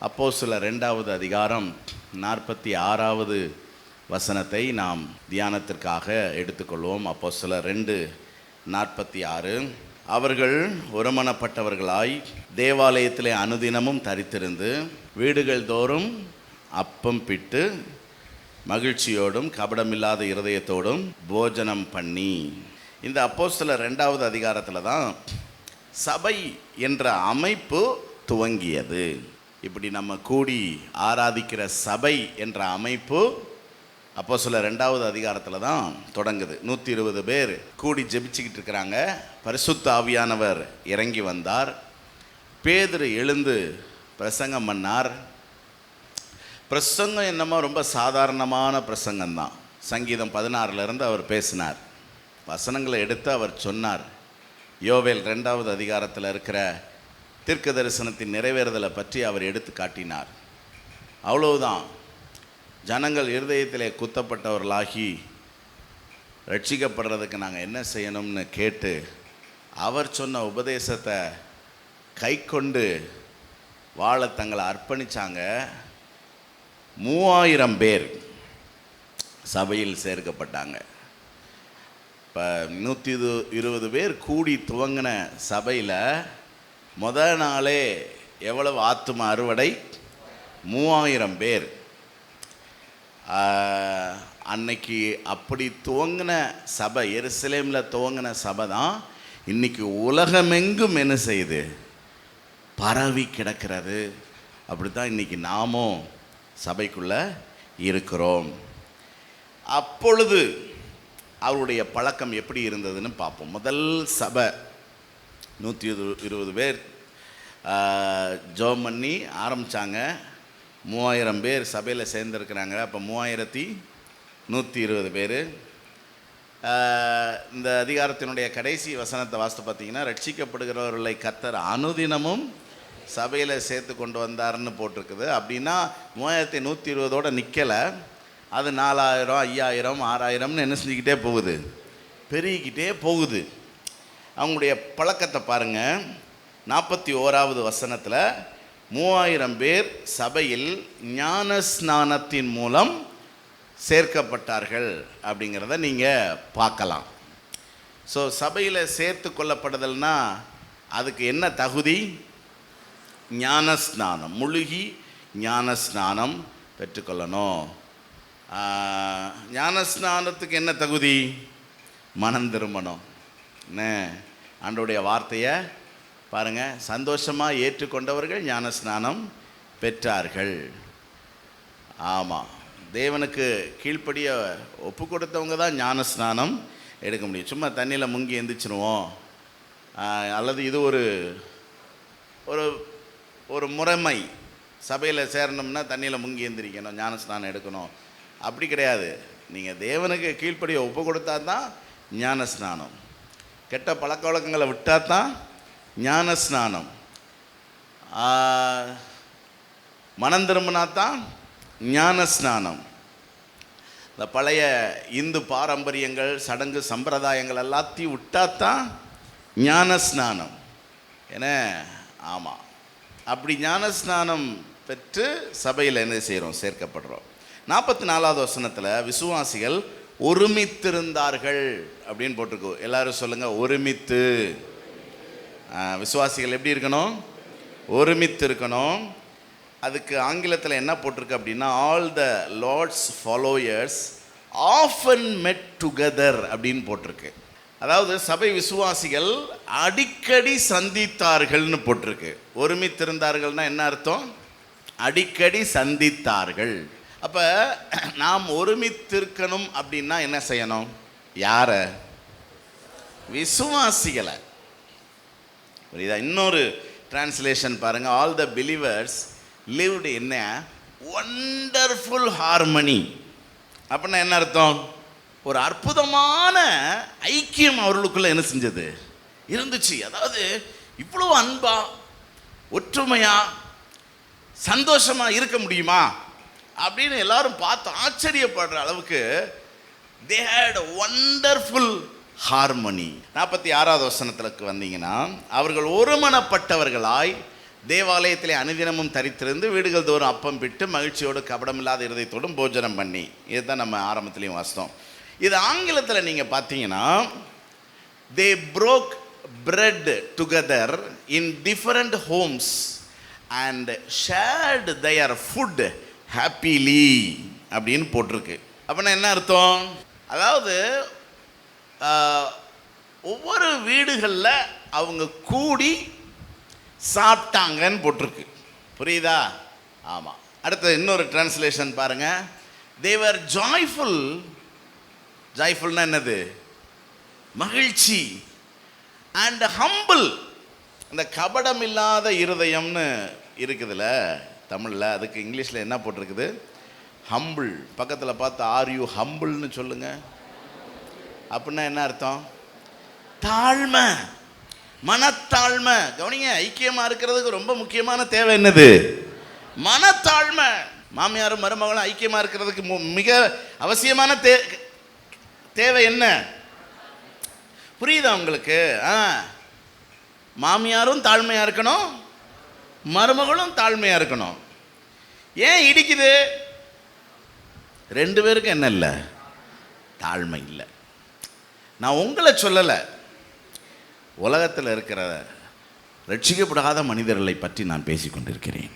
அப்போஸ்தலர் 2வது அதிகாரம் 46வது வசனத்தை நாம் தியானத்திற்காக எடுத்துக்கொள்வோம். அப்போஸ்தலர் 2:46. அவர்கள் ஒருமனப்பட்டவர்களாய் தேவாலயத்திலே அனுதினமும் தரித்திருந்து வீடுகள் தோறும் அப்பம் பிட்டு மகிழ்ச்சியோடும் கபடமில்லாத இருதயத்தோடும் போஜனம் பண்ணி. இந்த அப்போஸ்தலர் 2வது அதிகாரத்தில் தான் சபை என்ற அமைப்பு துவங்கியது. இப்படி நம்ம கூடி ஆராதிக்கிற சபை என்ற அமைப்பு அப்போஸ்தலர் 2வது அதிகாரத்தில் தான் தொடங்குது. 120 பேர் கூடி ஜெபிச்சுக்கிட்டு இருக்கிறாங்க. பரிசுத்த ஆவியானவர் இறங்கி வந்தார். பேதுரு எழுந்து பிரசங்கம் பண்ணார். பிரசங்கம் என்னமோ ரொம்ப சாதாரணமான பிரசங்கம்தான். சங்கீதம் 16 அவர் பேசினார். வசனங்களை எடுத்து அவர் சொன்னார். யோவேல் 2வது அதிகாரத்தில் இருக்கிற தீர்க்க தரிசனத்தின் நிறைவேறுதலை பற்றி அவர் எடுத்து காட்டினார். அவ்வளவுதான். ஜனங்கள் இருதயத்திலே குத்தப்பட்டவர்களாகி ரட்சிக்கப்படுறதுக்கு நாங்கள் என்ன செய்யணும்னு கேட்டு அவர் சொன்ன உபதேசத்தை கை கொண்டு வாழ தங்களை அர்ப்பணித்தாங்க. 3000 பேர் சபையில் சேர்க்கப்பட்டாங்க. இப்போ 120 பேர் கூடி துவங்கின சபையில் முதல் நாளே எவ்வளவு ஆத்தும அறுவடை? 3000 பேர். அன்னைக்கு அப்படி துவங்கின சபை, எருசலேமில் துவங்கின சபை தான் இன்றைக்கி உலகமெங்கும் என்ன செய்யுது? பரவி கிடக்கிறது. அப்படி தான் இன்றைக்கி நாமும் சபைக்குள்ளே இருக்கிறோம். அப்பொழுது அவருடைய பழக்கம் எப்படி இருந்ததுன்னு பார்ப்போம். முதல் சபை 120 பேர் ஜெபம் பண்ணி ஆரம்பித்தாங்க. 3000 பேர் சபையில் சேர்ந்துருக்கிறாங்க. அப்போ 3120 பேர். இந்த அதிகாரத்தினுடைய கடைசி வசனத்தை வாசித்து பார்த்தீங்கன்னா, ரட்சிக்கப்படுகிறவர்களை கர்த்தர் அனுதினமும் சபையில் சேர்த்து கொண்டு வந்தார்னு போட்டிருக்குது. அப்படின்னா 3120 நிற்கலை. அது 4000, 5000, 6000ன்னு என்ன செஞ்சுக்கிட்டே போகுது? பெருகிக்கிட்டே போகுது. அவங்களுடைய பழக்கத்தை பாருங்கள். 41வது வசனத்தில் 3000 பேர் சபையில் ஞான ஸ்நானத்தின் மூலம் சேர்க்கப்பட்டார்கள் அப்படிங்கிறத நீங்கள் பார்க்கலாம். ஸோ சபையில் சேர்த்து கொள்ளப்படுதல்னா அதுக்கு என்ன தகுதி? ஞான ஸ்நானம், முழுகி ஞான ஸ்நானம் பெற்றுக்கொள்ளணும். ஞான ஸ்நானத்துக்கு என்ன தகுதி? மனம் திரும்பணும். என்ன ஆண்டவருடைய வார்த்தையை பாருங்கள். சந்தோஷமாக ஏற்றுக்கொண்டவர்கள் ஞான ஸ்நானம் பெற்றார்கள். ஆமாம், தேவனுக்கு கீழ்ப்படிய ஒப்பு கொடுத்தவங்க தான் ஞான ஸ்நானம் எடுக்க முடியும். சும்மா தண்ணியில் முங்கி எந்திரிச்சிருவோம் அல்லது இது ஒரு ஒரு ஒரு முறைமை. சபையில் சேரணும்னா தண்ணியில் முங்கி எந்திரிக்கணும், ஞான ஸ்நானம் எடுக்கணும், அப்படி கிடையாது. நீங்கள் தேவனுக்கு கீழ்ப்படிய ஒப்பு கொடுத்தா தான் ஞான ஸ்நானம். கெட்ட பழக்க வழக்கங்களை விட்டால் தான் ஞான ஸ்நானம். மனம் திரும்பினா தான் ஞான ஸ்நானம். இந்த பழைய இந்து பாரம்பரியங்கள், சடங்கு சம்பிரதாயங்கள் எல்லாத்தையும் விட்டால் தான் ஞான ஸ்நானம். ஏன்னா ஆமாம், அப்படி ஞான ஸ்நானம் பெற்று சபையில் என்ன செய்கிறோம்? சேர்க்கப்படுறோம். 44வது வசனத்தில் விசுவாசிகள் ஒருமித்திருந்தார்கள் அப்படின்னு போட்டிருக்கு. எல்லாரும் சொல்லுங்கள், ஒருமித்து. விசுவாசிகள் எப்படி இருக்கணும்? ஒருமித்து இருக்கணும். அதுக்கு ஆங்கிலத்தில் என்ன போட்டிருக்கு அப்படின்னா, all the lords followers often met together அப்படின்னு போட்டிருக்கு. அதாவது சபை விசுவாசிகள் அடிக்கடி சந்தித்தார்கள்னு போட்டிருக்கு. ஒருமித்திருந்தார்கள்னா என்ன அர்த்தம்? அடிக்கடி சந்தித்தார்கள். அப்போ நாம் ஒருமித்திருக்கணும் அப்படின்னா என்ன செய்யணும்? யாரை? விசுவாசிகளை. புரியுதா? இன்னொரு டிரான்ஸ்லேஷன் பாருங்கள். All the believers lived in a wonderful harmony. அப்படின்னா என்ன அர்த்தம்? ஒரு அற்புதமான ஐக்கியம் அவர்களுக்குள்ள என்ன செஞ்சது? இருந்துச்சு. அதாவது இவ்வளோ அன்பா, ஒற்றுமையா, சந்தோஷமா இருக்க முடியுமா அப்படின்னு எல்லாரும் பார்த்து ஆச்சரியப்படுற அளவுக்கு they had a wonderful harmony. 46வது வசனத்துக்கு வந்தீங்கன்னா, அவர்கள் ஒருமனப்பட்டவர்களாய் தேவாலயத்திலே அனுதினமும் தரித்திருந்து வீடுகள் தோறும் அப்பம் பிட்டு மகிழ்ச்சியோடு கபடமில்லாத இருதயத்தோடும் போஜனம் பண்ணி. இதுதான் நம்ம ஆரம்பத்திலையும் வாசித்தோம். இது ஆங்கிலத்தில் நீங்கள் பார்த்தீங்கன்னா, they broke bread together in different homes and shared their food happily அப்படின்னு போட்டிருக்கு. அப்படின்னா என்ன அர்த்தம்? அதாவது ஒவ்வொரு வீடுகளில் அவங்க கூடி சாப்பிட்டாங்கன்னு போட்டிருக்கு. புரியுதா? ஆமாம். அடுத்த இன்னொரு டிரான்ஸ்லேஷன் பாருங்க. they were joyful. ஜாய்ஃபுல்னா என்னது? மகிழ்ச்சி. and humble. அந்த கபடம் இல்லாத இருதயம்னு இருக்குதுல்ல தமிழில், அதுக்கு இங்கிலீஷில் என்ன போட்டிருக்குது? ஹம்பிள். பக்கத்தில் பார்த்து ஆர் யூ ஹம்பிள்னு சொல்லுங்க. அப்படின்னா என்ன அர்த்தம்? தாழ்மை, மனத்தாழ்மை. கவனிங்க, ஐக்கியமாக இருக்கிறதுக்கு ரொம்ப முக்கியமான தேவை என்னது? மனத்தாழ்மை. மாமியாரும் மருமகளும் ஐக்கியமாக இருக்கிறதுக்கு மிக அவசியமான தேவை என்ன? புரியுதா உங்களுக்கு? மாமியாரும் தாழ்மையாக இருக்கணும், மருமகளும் தாழ்மையாக இருக்கணும். ஏன் இடிக்குது? ரெண்டு பேருக்கும் என்ன இல்லை? தாழ்மை இல்லை. நான் உங்களை சொல்லலை, உலகத்தில் இருக்கிற ரட்சிக்கப்படாத மனிதர்களை பற்றி நான் பேசிக்கொண்டிருக்கிறேன்.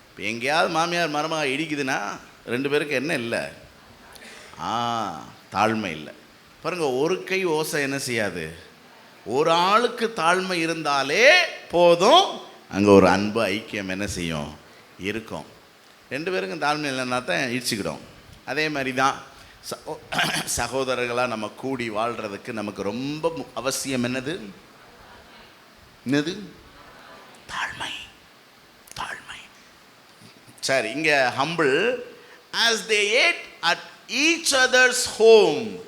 இப்போ எங்கேயாவது மாமியார் மருமக இடிக்குதுன்னா ரெண்டு பேருக்கு என்ன இல்லை? தாழ்மை இல்லை. பாருங்கள், ஒரு கை ஓசை என்ன செய்யாது? ஒரு ஆளுக்கு தாழ்மை இருந்தாலே போதும், அங்கே ஒரு அன்பு ஐக்கியம் என்ன செய்யும்? இருக்கும். ரெண்டு பேருக்கும் தாழ்மை இல்லைன்னா தான் இடிச்சுக்கிடும். அதே மாதிரி தான் சகோதரர்களாக நம்ம கூடி வாழ்கிறதுக்கு நமக்கு ரொம்ப அவசியம் என்னது? தாழ்மை. தாழ்மை. சரி, இங்கே humble. as they ate at each other's home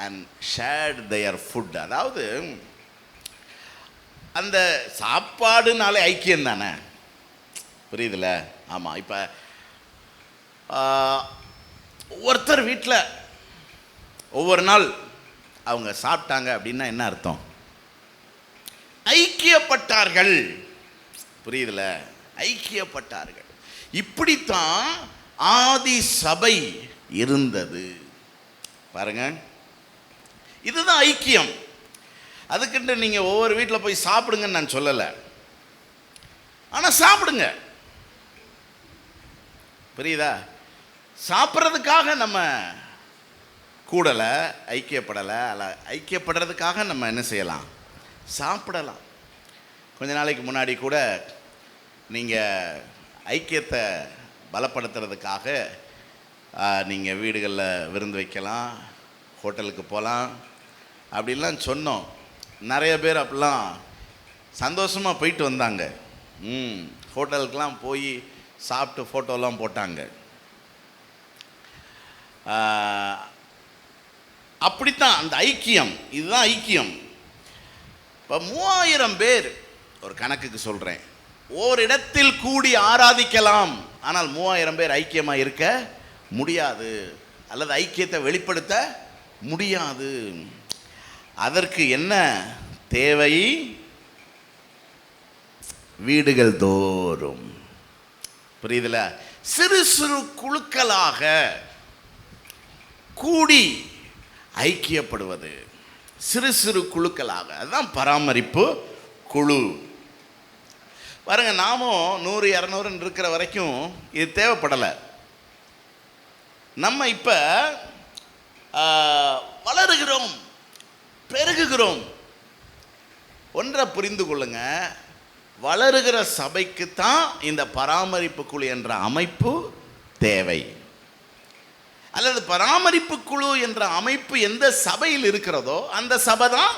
and shared their food. அதாவது அந்த சாப்பாடுனாலே ஐக்கியம் தானே, புரியுதுல? ஆமாம். இப்போ ஒருத்தர் வீட்டில் ஒவ்வொரு நாள் அவங்க சாப்பிட்டாங்க அப்படின்னா என்ன அர்த்தம்? ஐக்கியப்பட்டார்கள். புரியுதுல? ஐக்கியப்பட்டார்கள். இப்படித்தான் ஆதி சபை இருந்தது. பாருங்க, இதுதான் ஐக்கியம். அதுக்குன்ட்டு நீங்கள் ஒவ்வொரு வீட்டில் போய் சாப்பிடுங்கன்னு நான் சொல்லலை, ஆனால் சாப்பிடுங்க. புரியுதா? சாப்பிட்றதுக்காக நம்ம கூடலை, ஐக்கியப்படலை. அல்ல, ஐக்கியப்படுறதுக்காக நம்ம என்ன செய்யலாம்? சாப்பிடலாம். கொஞ்ச நாளைக்கு முன்னாடி கூட நீங்கள் ஐக்கியத்தை பலப்படுத்துறதுக்காக நீங்கள் வீடுகளில் விருந்து வைக்கலாம், ஹோட்டலுக்கு போகலாம் அப்படின்லாம் சொன்னோம். நிறைய பேர் அப்படிலாம் சந்தோஷமாக போயிட்டு வந்தாங்க. ஹோட்டலுக்கெலாம் போய் சாப்பிட்டு ஃபோட்டோலாம் போட்டாங்க. அப்படித்தான் அந்த ஐக்கியம். இதுதான் ஐக்கியம். இப்போ 3000 பேர், ஒரு கணக்குக்கு சொல்கிறேன், ஓரிடத்தில் கூடி ஆராதிக்கலாம். ஆனால் 3000 பேர் ஐக்கியமாக இருக்க முடியாது, அல்லது ஐக்கியத்தை வெளிப்படுத்த முடியாது. அதற்கு என்ன தேவை? வீடுகள் தோறும். புரியுதுல? சிறு சிறு குழுக்களாக கூடி ஐக்கியப்படுவது. சிறு சிறு குழுக்களாக, அதுதான் பராமரிப்பு குழு. பாருங்க, நாமும் 100 200 இருக்கிற வரைக்கும் இது தேவைப்படலை. நம்ம இப்போ வளருகிறோம், பெருகுகிறோம். ஒன்றை புரிந்து கொள்ளுங்க, வளருகிற சபைக்கு தான் இந்த பராமரிப்பு குழு என்ற அமைப்பு தேவை. அல்லது பராமரிப்பு குழு என்ற அமைப்பு எந்த சபையில் இருக்கிறதோ அந்த சபை தான்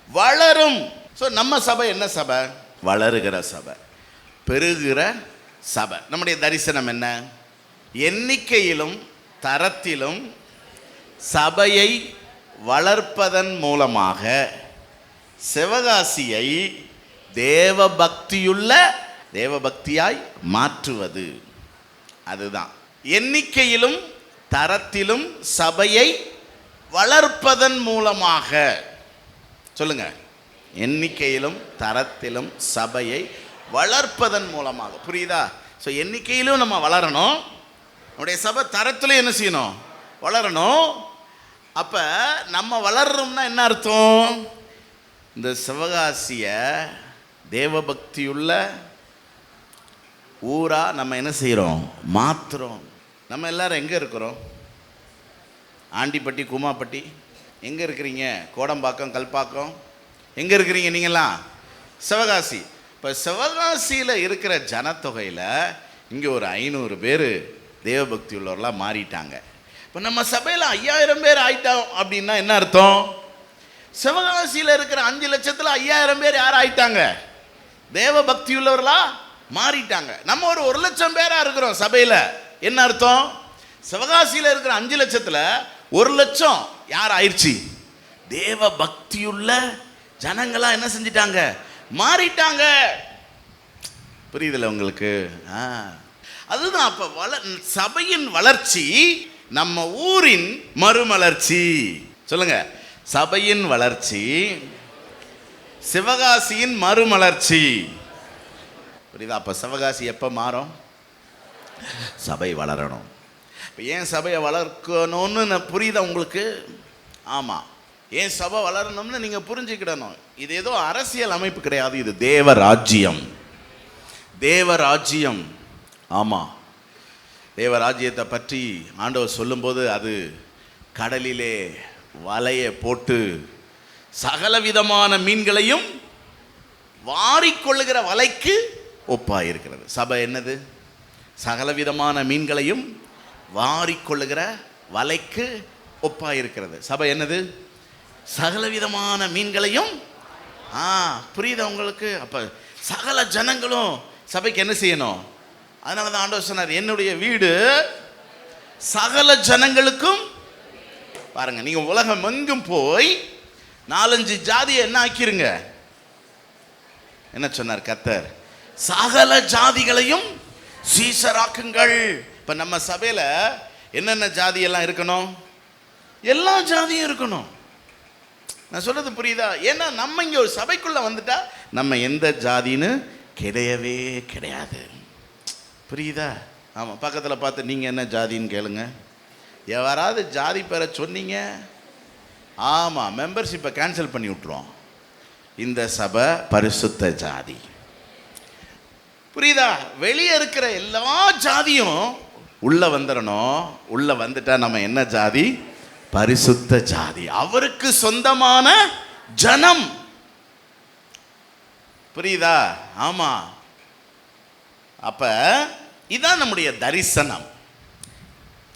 வளரும். ஸோ நம்ம சபை என்ன சபை? வளருகிற சபை, பெருகிற சபை. நம்முடைய தரிசனம் என்ன? எண்ணிக்கையிலும் தரத்திலும் சபையை வளர்ப்பதன் மூலமாக சிவகாசியை தேவபக்தியாய் மாற்றுவது. அதுதான் எண்ணிக்கையிலும் தரத்திலும் சபையை வளர்ப்பதன் மூலமாக. சொல்லுங்க, எண்ணிக்கையிலும் தரத்திலும் சபையை வளர்ப்பதன் மூலமாக. புரியுதா? ஸோ எண்ணிக்கையிலும் நம்ம வளரணும், நம்முடைய சபை தரத்திலும் என்ன செய்யணும், வளரணும். அப்போ நம்ம வளர்றோம்னா என்ன அர்த்தம்? இந்த சிவகாசிய தேவபக்தியுள்ள ஊரா நம்ம என்ன செய்கிறோம், மாற்றுறோம். நம்ம எல்லாரும் எங்கே இருக்கிறோம்? ஆண்டிப்பட்டி, கூமாப்பட்டி, எங்கே இருக்கிறீங்க? கோடம்பாக்கம், கல்பாக்கம், எங்கே இருக்கிறீங்க நீங்கள்லாம்? சிவகாசி. இப்போ சிவகாசியில் இருக்கிற ஜனத்தொகையில் இங்கே ஒரு 500 பேர் தேவபக்தி உள்ளவர்களாக மாறிட்டாங்க. இப்போ நம்ம சபையில் 5000 பேர் ஆயிட்டோம் அப்படின்னா என்ன அர்த்தம்? சிவகாசியில் இருக்கிற 5 லட்சத்தில் 5000 பேர் யார் ஆயிட்டாங்க? தேவபக்தி உள்ளவர்களா மாறிட்டாங்க. நம்ம ஒரு 1 லட்சம் பேராக இருக்கிறோம் சபையில். என்ன அர்த்தம்? சிவகாசியில் இருக்கிற 5 லட்சத்தில் 1 லட்சம் யார் ஆயிடுச்சு? தேவ பக்தியுள்ள ஜனங்களா என்ன செஞ்சிட்டாங்க, மாறிட்டாங்க. புரியுதுல உங்களுக்கு? அதுதான் அப்ப சபையின் வளர்ச்சி நம்ம ஊரின் மறுமலர்ச்சி. சொல்லுங்க, சபையின் வளர்ச்சி சிவகாசியின் மறுமலர்ச்சி. புரியுதா? அப்ப சிவகாசி எப்ப மாறும்? சபை வளரணும். ஏன் சபையை வளர்க்கணும்னு புரியுதா உங்களுக்கு? ஆமாம், ஏன் சபை வளரணும்னு நீங்கள் புரிஞ்சுக்கிடணும். இது ஏதோ அரசியல் அமைப்பு கிடையாது, இது தேவராஜ்யம். தேவராஜ்யம். ஆமாம், தேவராஜ்யத்தை பற்றி ஆண்டவர் சொல்லும்போது அது கடலிலே வலையை போட்டு சகலவிதமான மீன்களையும் வாரிக்கொள்ளுகிற வலைக்கு ஒப்பாயிருக்கிறது. சபை என்னது? சகலவிதமான மீன்களையும் வாரிக்கொள்ளுகிற வலைக்கு ஒப்பாயிருக்கிறது. சபை என்னது? சகலவிதமான மீன்களையும். புரியுதா உங்களுக்கு? அப்ப சகல ஜனங்களும் சபைக்கு என்ன செய்யணும்? அதனால தான் ஆண்டவர் சொன்னார், என்னுடைய வீடு சகல ஜனங்களுக்கும். பாருங்க, நீங்க உலகம் எங்கும் போய் 4-5 ஜாதியை என்ன ஆக்கிருங்க. என்ன சொன்னார் கர்த்தர்? சகல ஜாதிகளையும் சீசராக்குங்கள். இப்ப நம்ம சபையில என்னென்ன ஜாதி எல்லாம் இருக்கணும்? எல்லா ஜாதியும் இருக்கணும். நான் சொல்றது புரியுதா? ஏன்னா நம்ம இங்க ஒரு சபைக்குள்ள வந்துட்டா நம்ம எந்த ஜாதின்னு கிடையவே கிடையாது. புரியுதா? ஆமா, பக்கத்துல பார்த்து நீங்க என்ன ஜாதின்னு கேளுங்க. யாராவது ஜாதி பேரை சொன்னீங்க, ஆமா, மெம்பர்ஷிப்பை கேன்சல் பண்ணி விட்டுருவோம். இந்த சபை பரிசுத்த ஜாதி. புரியுதா? வெளியே இருக்கிற எல்லா ஜாதியும் உள்ள வந்துடணும். உள்ள வந்துட்டா நம்ம என்ன ஜாதி? பரிசுத்த ஜாதி, அவருக்கு சொந்தமான ஜனம். புரியுதா? ஆமா. அப்ப இதான் நம்முடைய தரிசனம்.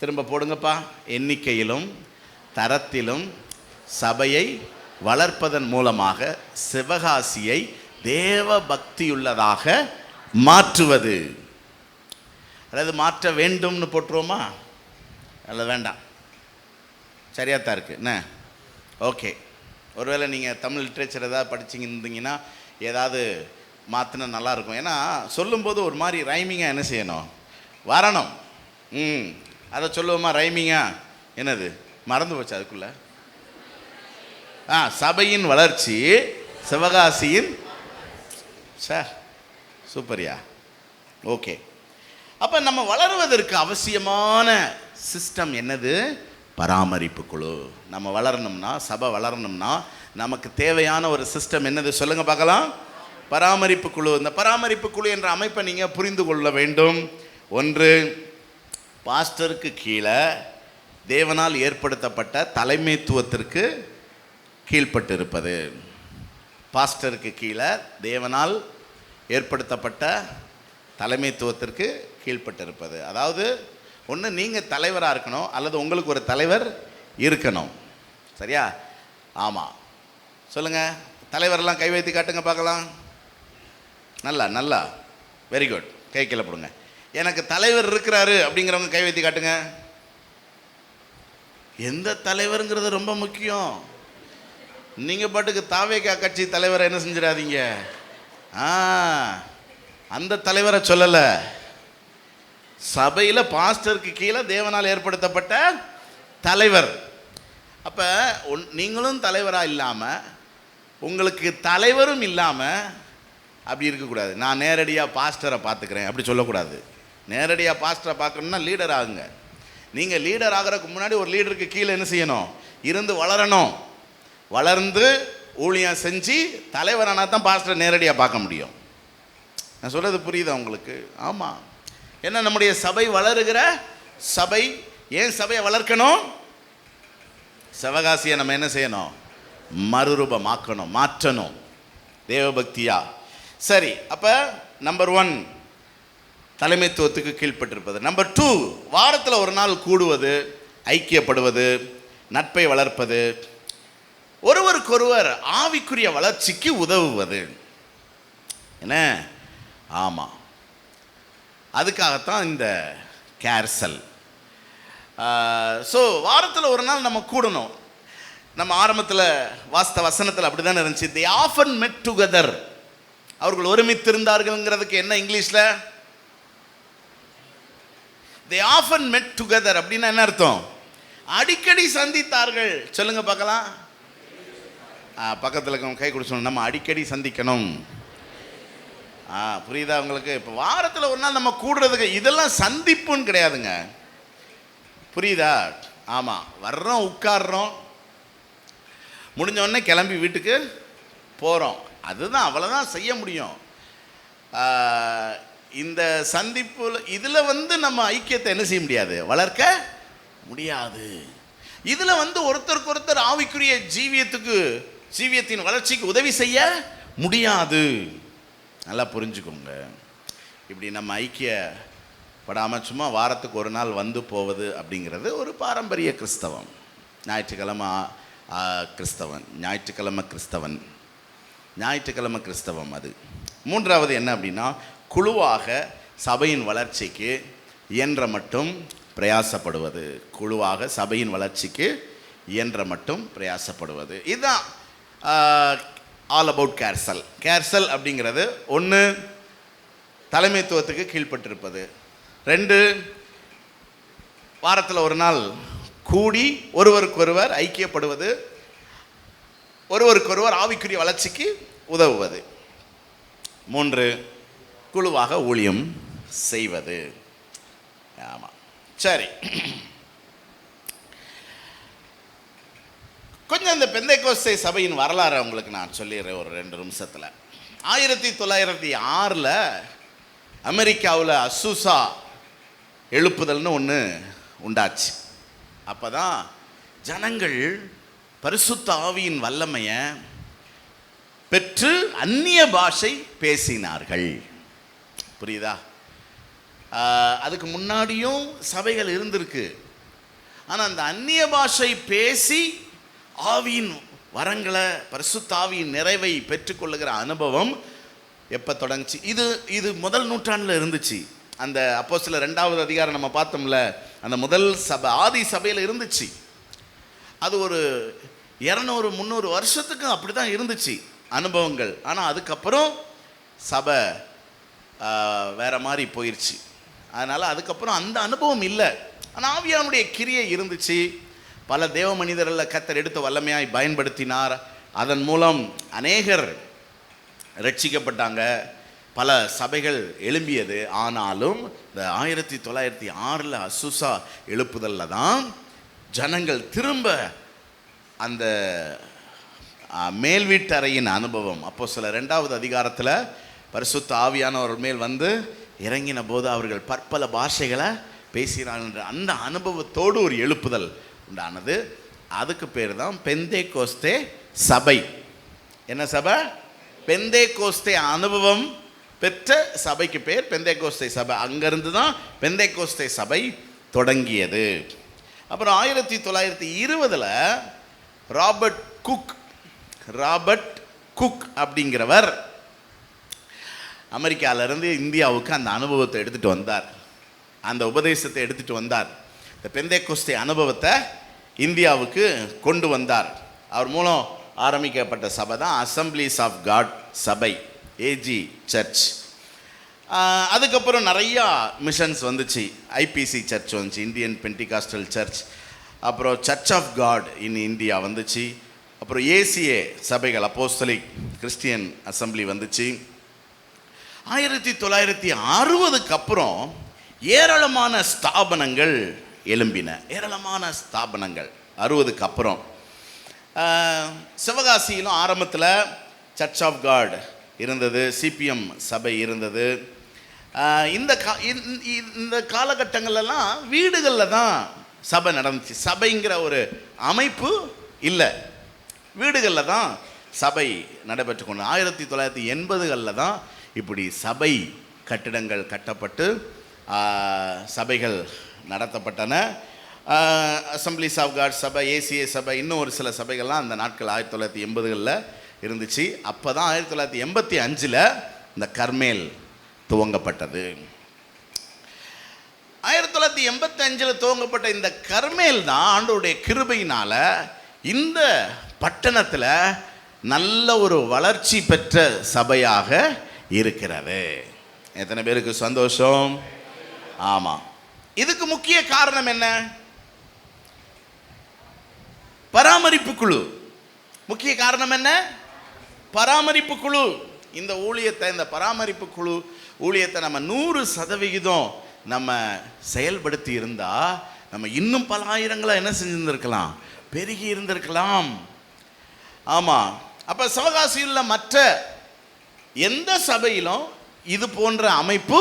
திரும்ப போடுங்கப்பா. எண்ணிக்கையிலும் தரத்திலும் சபையை வளர்ப்பதன் மூலமாக சிவகாசியை தேவ பக்தியுள்ளதாக மாற்றுவது. அதாவது மாற்ற வேண்டும்னு போட்டுருவோமா? அல்ல, வேண்டாம், சரியாக தான் இருக்குது என்ன? ஓகே. ஒருவேளை நீங்கள் தமிழ் லிட்ரேச்சர் ஏதாவது படிச்சிருந்தீங்கன்னா ஏதாவது மாற்றினா நல்லாயிருக்கும். ஏன்னா சொல்லும்போது ஒரு மாதிரி ரைமிங்காக என்ன செய்யணும், வரணும். அதை சொல்லுவோமா ரைமிங்காக? என்னது மறந்து போச்சு அதுக்குள்ள? சபையின் வளர்ச்சி சிவகாசியின். சார் சூப்பர்யா. ஓகே. அப்போ நம்ம வளருவதற்கு அவசியமான சிஸ்டம் என்னது? பராமரிப்பு குழு. நம்ம வளரணும்னா, சபை வளரணும்னா நமக்கு தேவையான ஒரு சிஸ்டம் என்னது சொல்லுங்க பார்க்கலாம்? பராமரிப்பு குழு. இந்த பராமரிப்பு குழு என்ற அமைப்பை நீங்கள் புரிந்து கொள்ள வேண்டும். ஒன்று, பாஸ்டருக்கு கீழே தேவனால் ஏற்படுத்தப்பட்ட தலைமைத்துவத்திற்கு கீழ்ப்பட்டு இருப்பது. பாஸ்டருக்கு கீழே தேவனால் ஏற்படுத்தப்பட்ட தலைமைத்துவத்திற்கு கீழ்ப்பட்டு இருப்பது. அதாவது ஒன்று நீங்கள் தலைவராக இருக்கணும், அல்லது உங்களுக்கு ஒரு தலைவர் இருக்கணும். சரியா? ஆமாம், சொல்லுங்கள். தலைவரெல்லாம் கை வைத்து காட்டுங்க பார்க்கலாம். நல்லா நல்லா, வெரி குட். கை கீழே போடுங்க. எனக்கு தலைவர் இருக்கிறாரு அப்படிங்கிறவங்க கை வைத்து காட்டுங்க. எந்த தலைவருங்கிறது ரொம்ப முக்கியம். நீங்கள் பாட்டுக்கு தாவேகா கட்சி தலைவரை என்ன செஞ்சிடாதீங்க. அந்த தலைவரை சொல்லலை. சபையில் பாஸ்டருக்கு கீழே தேவனால் ஏற்படுத்தப்பட்ட தலைவர். அப்போ நீங்களும் தலைவராக இல்லாமல், உங்களுக்கு தலைவரும் இல்லாமல் அப்படி இருக்கக்கூடாது. நான் நேரடியாக பாஸ்டரை பார்த்துக்கிறேன் அப்படி சொல்லக்கூடாது. நேரடியாக பாஸ்டரை பார்க்கணுன்னா லீடர் ஆகுங்க. நீங்கள் லீடர் ஆகிறதுக்கு முன்னாடி ஒரு லீடருக்கு கீழே என்ன செய்யணும்? இருந்து வளரணும். வளர்ந்து ஊழியம் செஞ்சு தலைவரானால் தான் பாஸ்டரை நேரடியாக பார்க்க முடியும். நான் சொல்கிறது புரியுதா உங்களுக்கு? ஆமாம். ஏன்னா நம்முடைய சபை வளருகிற சபை. ஏன் சபையை வளர்க்கணும்? சிவகாசியை நம்ம என்ன செய்யணும்? மறுரூபமாக்கணும், மாற்றணும் தேவபக்தியா. சரி, அப்போ நம்பர் 1 தலைமைத்துவத்துக்கு கீழ்ப்பட்டிருப்பது. நம்பர் 2 வாரத்தில் ஒரு நாள் கூடுவது, ஐக்கியப்படுவது, நட்பை வளர்ப்பது, ஒருவருக்கொருவர் ஆவிக்குரிய வளர்ச்சிக்கு உதவுவது. என்ன? ஆமாம், அதுக்காகத்தான் இந்த கேர்சல். ஸோ வாரத்தில் ஒரு நாள் நம்ம கூடணும். நம்ம ஆரம்பத்தில் வாஸ்த வசனத்தில் அப்படி தானே இருந்துச்சு. they often met together. அவர்கள் ஒருமித்திருந்தார்கள்ங்கிறதுக்கு என்ன இங்கிலீஷில்? they often met together அப்படின்னா என்ன அர்த்தம்? அடிக்கடி சந்தித்தார்கள். சொல்லுங்க பார்க்கலாம். பக்கத்தில் இருக்கவங்க கை கொடுக்கணும். நம்ம அடிக்கடி சந்திக்கணும். புரியுதா உங்களுக்கு? இப்போ வாரத்தில் ஒரு நாள் நம்ம கூடுறதுக்கு இதெல்லாம் சந்திப்புன்னு கிடையாதுங்க. புரியுதா? ஆமாம், வர்றோம், உட்கார்றோம், முடிஞ்ச உடனே கிளம்பி வீட்டுக்கு போகிறோம். அதுதான், அவ்வளோதான் செய்ய முடியும். இந்த சந்திப்பு இதில் நம்ம ஐக்கியத்தை என்ன செய்ய முடியாது? வளர்க்க முடியாது. இதில் ஒருத்தருக்கு ஒருத்தர் ஆவிக்குரிய ஜீவியத்தின் வளர்ச்சிக்கு உதவி செய்ய முடியாது. நல்லா புரிஞ்சுக்கோங்க. இப்படி நம்ம ஐக்கியப்படாமல் சும்மா வாரத்துக்கு ஒரு நாள் வந்து போவது அப்படிங்கிறது ஒரு பாரம்பரிய கிறிஸ்தவம். ஞாயிற்றுக்கிழமை கிறிஸ்தவன், ஞாயிற்றுக்கிழமை கிறிஸ்தவம். அது 3வது என்ன அப்படின்னா, குழுவாக சபையின் வளர்ச்சிக்கு இயன்ற மட்டும் பிரயாசப்படுவது. குழுவாக சபையின் வளர்ச்சிக்கு இயன்ற மட்டும் பிரயாசப்படுவது. இதுதான் ஆல் அபவுட் கேர்சல். கேர்சல் அப்படிங்கிறது 1 தலைமைத்துவத்துக்கு கீழ்ப்பட்டிருப்பது, 2 வாரத்தில் ஒரு நாள் கூடி ஒருவருக்கொருவர் ஐக்கியப்படுவது, ஒருவருக்கொருவர் ஆவிக்குரிய வளர்ச்சிக்கு உதவுவது, 3 குழுவாக ஊழியம் செய்வது. ஆமாம். சரி, கொஞ்சம் இந்த பெந்தைக்கோஸ்தே சபையின் வரலாறு உங்களுக்கு நான் சொல்லிடுறேன் ஒரு 2 நிமிஷத்தில். 1906 அமெரிக்காவில் அசூசா எழுப்புதல்னு ஒன்று உண்டாச்சு. அப்போ தான் ஜனங்கள் பரிசுத்த ஆவியின் வல்லமையை பெற்று அந்நிய பாஷை பேசினார்கள். புரியுதா? அதுக்கு முன்னாடியும் சபைகள் இருந்திருக்கு. ஆனால் அந்த அந்நிய பாஷை பேசி ஆவியின் வரங்களை, பரிசுத்த ஆவியின் நிறைவை பெற்றுக்கொள்ளுகிற அனுபவம் எப்போ தொடங்குச்சு? இது முதல் நூற்றாண்டில் இருந்துச்சு. அந்த அப்போஸ்தலர் 2வது அதிகாரம் நம்ம பார்த்தோம்ல, அந்த முதல் சபை ஆதி சபையில் இருந்துச்சு. அது ஒரு 200-300 வருஷத்துக்கு அப்படி தான் இருந்துச்சு அனுபவங்கள். ஆனால் அதுக்கப்புறம் சபை வேறு மாதிரி போயிடுச்சு. அதனால் அதுக்கப்புறம் அந்த அனுபவம் இல்லை. ஆனால் ஆவியானுடைய கிரியை இருந்துச்சு. பல தேவ மனிதர்களில் கர்த்தர் எடுத்து வல்லமையாய் பயன்படுத்தினார். அதன் மூலம் அநேகர் ரட்சிக்கப்பட்டாங்க, பல சபைகள் எழும்பியது. ஆனாலும் இந்த 1906 அசூசா எழுப்புதலில் தான் ஜனங்கள் திரும்ப அந்த மேல் வீட்டறையின் அனுபவம், அப்போஸ்தலர் 2வது அதிகாரத்தில் பரிசுத்த ஆவியானவர் மேல் இறங்கின போது அவர்கள் பற்பல பாஷைகளை பேசினார்கள். அந்த அனுபவத்தோடு ஒரு எழுப்புதல் உண்டானது. அதுக்கு பேர் தான் பெந்தேகோஸ்தே சபை. என்ன சபை? பெந்தேகோஸ்தே அனுபவம் பெற்ற சபைக்கு பேர் பெந்தேகோஸ்தே சபை. அங்கிருந்து தான் பெந்தேகோஸ்தே சபை தொடங்கியது. அப்புறம் 1920 ராபர்ட் குக் அப்படிங்கிறவர் அமெரிக்காவிலிருந்து இந்தியாவுக்கு அந்த அனுபவத்தை எடுத்துகிட்டு வந்தார், அந்த உபதேசத்தை எடுத்துகிட்டு வந்தார். இந்த பெந்தேகோஸ்தே அனுபவத்தை இந்தியாவுக்கு கொண்டு வந்தார். அவர் மூலம் ஆரம்பிக்கப்பட்ட சபை தான் அசம்பிளிஸ் ஆஃப் காட் சபை, ஏஜி சர்ச். அதுக்கப்புறம் நிறையா மிஷன்ஸ் வந்துச்சு. ஐபிசி சர்ச் வந்துச்சு, இந்தியன் பென்டிகாஸ்டல் சர்ச். அப்புறம் church of god in India வந்துச்சு. அப்புறம் ஏசிஏ சபைகள், அப்போஸ்தலிக் கிறிஸ்டியன் அசம்பிளி வந்துச்சு. 1960க்கு அப்புறம் ஏராளமான ஸ்தாபனங்கள் எழும்பின. ஏராளமான ஸ்தாபனங்கள் 60க்கு அப்புறம். சிவகாசியிலும் ஆரம்பத்தில் சர்ச் ஆஃப் காட் இருந்தது, சிபிஎம் சபை இருந்தது. இந்த காலகட்டங்கள்லாம் வீடுகளில் தான் சபை நடந்துச்சு. சபைங்கிற ஒரு அமைப்பு இல்லை, வீடுகளில் தான் சபை நடைபெற்று கொண்டு 1980களில் தான் இப்படி சபை கட்டிடங்கள் கட்டப்பட்டு சபைகள் நடத்தப்பட்டன. அசம்பிளிஸ் ஆஃப் காட் சபை, ஏசிஏ சபை, இன்னும் ஒரு சில சபைகள்லாம் அந்த நாட்கள் 1980களில் இருந்துச்சு. அப்போ தான் 1985 இந்த கர்மேல் துவங்கப்பட்டது. 1985 துவங்கப்பட்ட இந்த கர்மேல் தான் ஆண்டவருடைய கிருபையினால் இந்த பட்டணத்தில் நல்ல ஒரு வளர்ச்சி பெற்ற சபையாக இருக்கிறது. எத்தனை பேருக்கு சந்தோஷம்? ஆமாம். இதுக்கு முக்கிய காரணம் என்ன? பராமரிப்பு குழு. முக்கிய காரணம் என்ன? பராமரிப்பு குழு. இந்த ஊழியத்தை, இந்த பராமரிப்பு குழு ஊழியத்தை நம்ம 100% நம்ம செயல்படுத்தி இருந்தா நம்ம இன்னும் பல ஆயிரங்களா என்ன செஞ்சிருந்திருக்கலாம்? பெருகி இருந்திருக்கலாம். ஆமாம். அப்போ சிவகாசியில் மற்ற எந்த சபையிலும் இது போன்ற அமைப்பு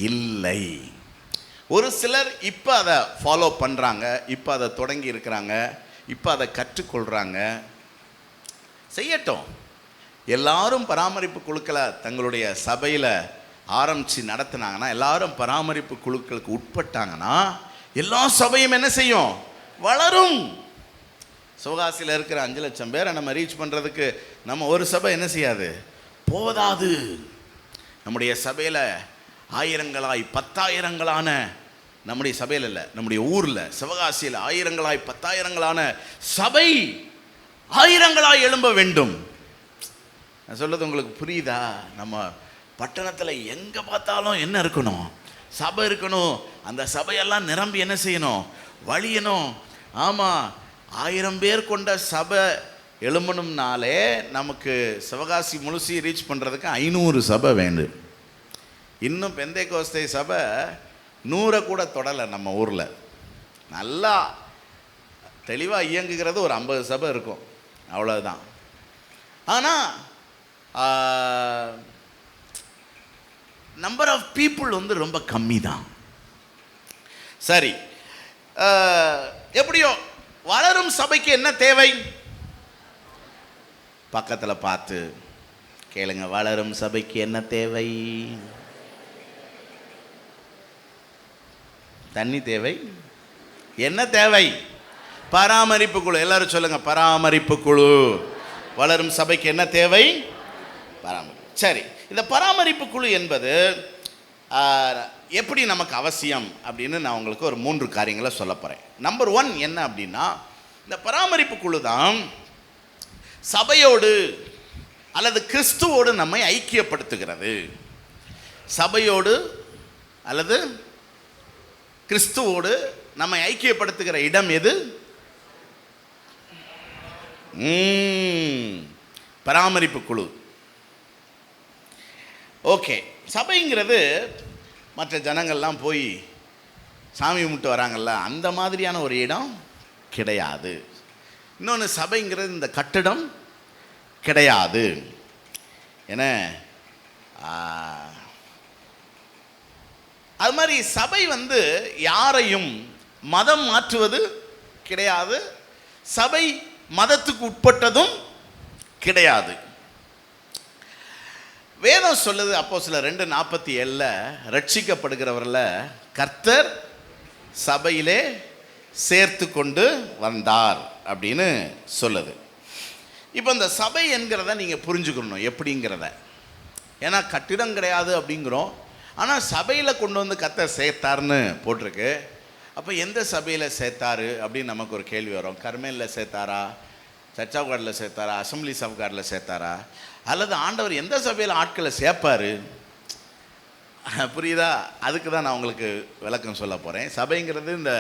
இல்லை. ஒரு சிலர் இப்போ அதை ஃபாலோ பண்ணுறாங்க, இப்போ அதை தொடங்கி இருக்கிறாங்க, இப்போ அதை கற்றுக்கொள்கிறாங்க. செய்யட்டும். எல்லாரும் பராமரிப்பு குழுக்களை தங்களுடைய சபையில் ஆரம்பித்து நடத்தினாங்கன்னா, எல்லாரும் பராமரிப்பு குழுக்களுக்கு உட்பட்டாங்கன்னா எல்லா சபையும் என்ன செய்யும்? வளரும். சிவகாசியில் இருக்கிற 5 லட்சம் பேரை நம்ம ரீச் பண்ணுறதுக்கு நம்ம ஒரு சபை என்ன செய்யாது? போதாது. நம்முடைய சபையில் ஆயிரங்களாய் 10,000களான, நம்முடைய சபையில் இல்லை, நம்முடைய ஊரில் சிவகாசியில் ஆயிரங்களாய் 10,000களான சபை ஆயிரங்களாய் எழும்ப வேண்டும். நான் சொல்றது உங்களுக்கு புரியுதா? நம்ம பட்டணத்தில் எங்கே பார்த்தாலும் என்ன இருக்கணும்? சபை இருக்கணும். அந்த சபையெல்லாம் நிரம்பி என்ன செய்யணும்? வழியணும். ஆமாம். 1000 பேர் கொண்ட சபை எழும்பணும்னாலே நமக்கு சிவகாசி முழுசி ரீச் பண்ணுறதுக்கு 500 சபை வேண்டும். இன்னும் பெந்தைக்கோஸ்தை சபை 100 கூட தொடலை. நம்ம ஊரில் நல்லா தெளிவாக இயங்குகிறது ஒரு 50 சபை இருக்கும், அவ்வளோதான். ஆனால் நம்பர் ஆஃப் பீப்புள் வந்து ரொம்ப கம்மி தான். சரி, எப்படியோ வளரும் சபைக்கு என்ன தேவை? பக்கத்தில் பார்த்து கேளுங்க. வளரும் சபைக்கு என்ன தேவை? தண்ணி தேவை. என்ன தேவை? பராமரிப்பு குழு. எல்லாரும் சொல்லுங்க, பராமரிப்பு குழு. வளரும் சபைக்கு என்ன தேவை? பராமரிப்பு. சரி, இந்த பராமரிப்பு குழு என்பது எப்படி நமக்கு அவசியம் அப்படின்னு நான் உங்களுக்கு ஒரு 3 காரியங்களை சொல்ல போகிறேன். நம்பர் 1 என்ன அப்படின்னா, இந்த பராமரிப்பு குழு தான் சபையோடு அல்லது கிறிஸ்துவோடு நம்மை ஐக்கியப்படுத்துகிறது. சபையோடு அல்லது கிறிஸ்துவோடு நம்மை ஐக்கியப்படுத்துகிற இடம் எது? பராமரிப்பு குழு. ஓகே. சபைங்கிறது மற்ற ஜனங்கள்லாம் போய் சாமி கும்பிட்டு வராங்கல்ல, அந்த மாதிரியான ஒரு இடம் கிடையாது. இன்னொன்று, சபைங்கிறது இந்த கட்டிடம் கிடையாது. ஏன்னா அது மாதிரி சபை வந்து யாரையும் மதம் மாற்றுவது கிடையாது. சபை மதத்துக்கு உட்பட்டதும் கிடையாது. வேதம் சொல்லுது, அப்போஸ்தலர் 2:47 ரட்சிக்கப்படுகிறவர்ல கர்த்தர் சபையிலே சேர்த்து கொண்டு வந்தார் அப்படின்னு சொல்லுது. இப்போ இந்த சபை என்கிறத நீங்கள் புரிஞ்சுக்கணும் எப்படிங்கிறத. ஏன்னா கட்டிடம் கிடையாது அப்படிங்கிறோம், ஆனால் சபையில் கொண்டு வந்து கர்த்தர் சேர்த்தார்னு போட்டிருக்கு. அப்போ எந்த சபையில் சேர்த்தாரு அப்படின்னு நமக்கு ஒரு கேள்வி வரும். கர்மேலில் சேர்த்தாரா, சர்ச் ஆஃப் காடில் சேர்த்தாரா, அசம்பிளிஸ் ஆஃப் காடில் சேர்த்தாரா, அல்லது ஆண்டவர் எந்த சபையில் ஆட்களை சேர்ப்பார்? புரியுதா? அதுக்கு தான் நான் உங்களுக்கு விளக்கம் சொல்ல போகிறேன். சபைங்கிறது இந்த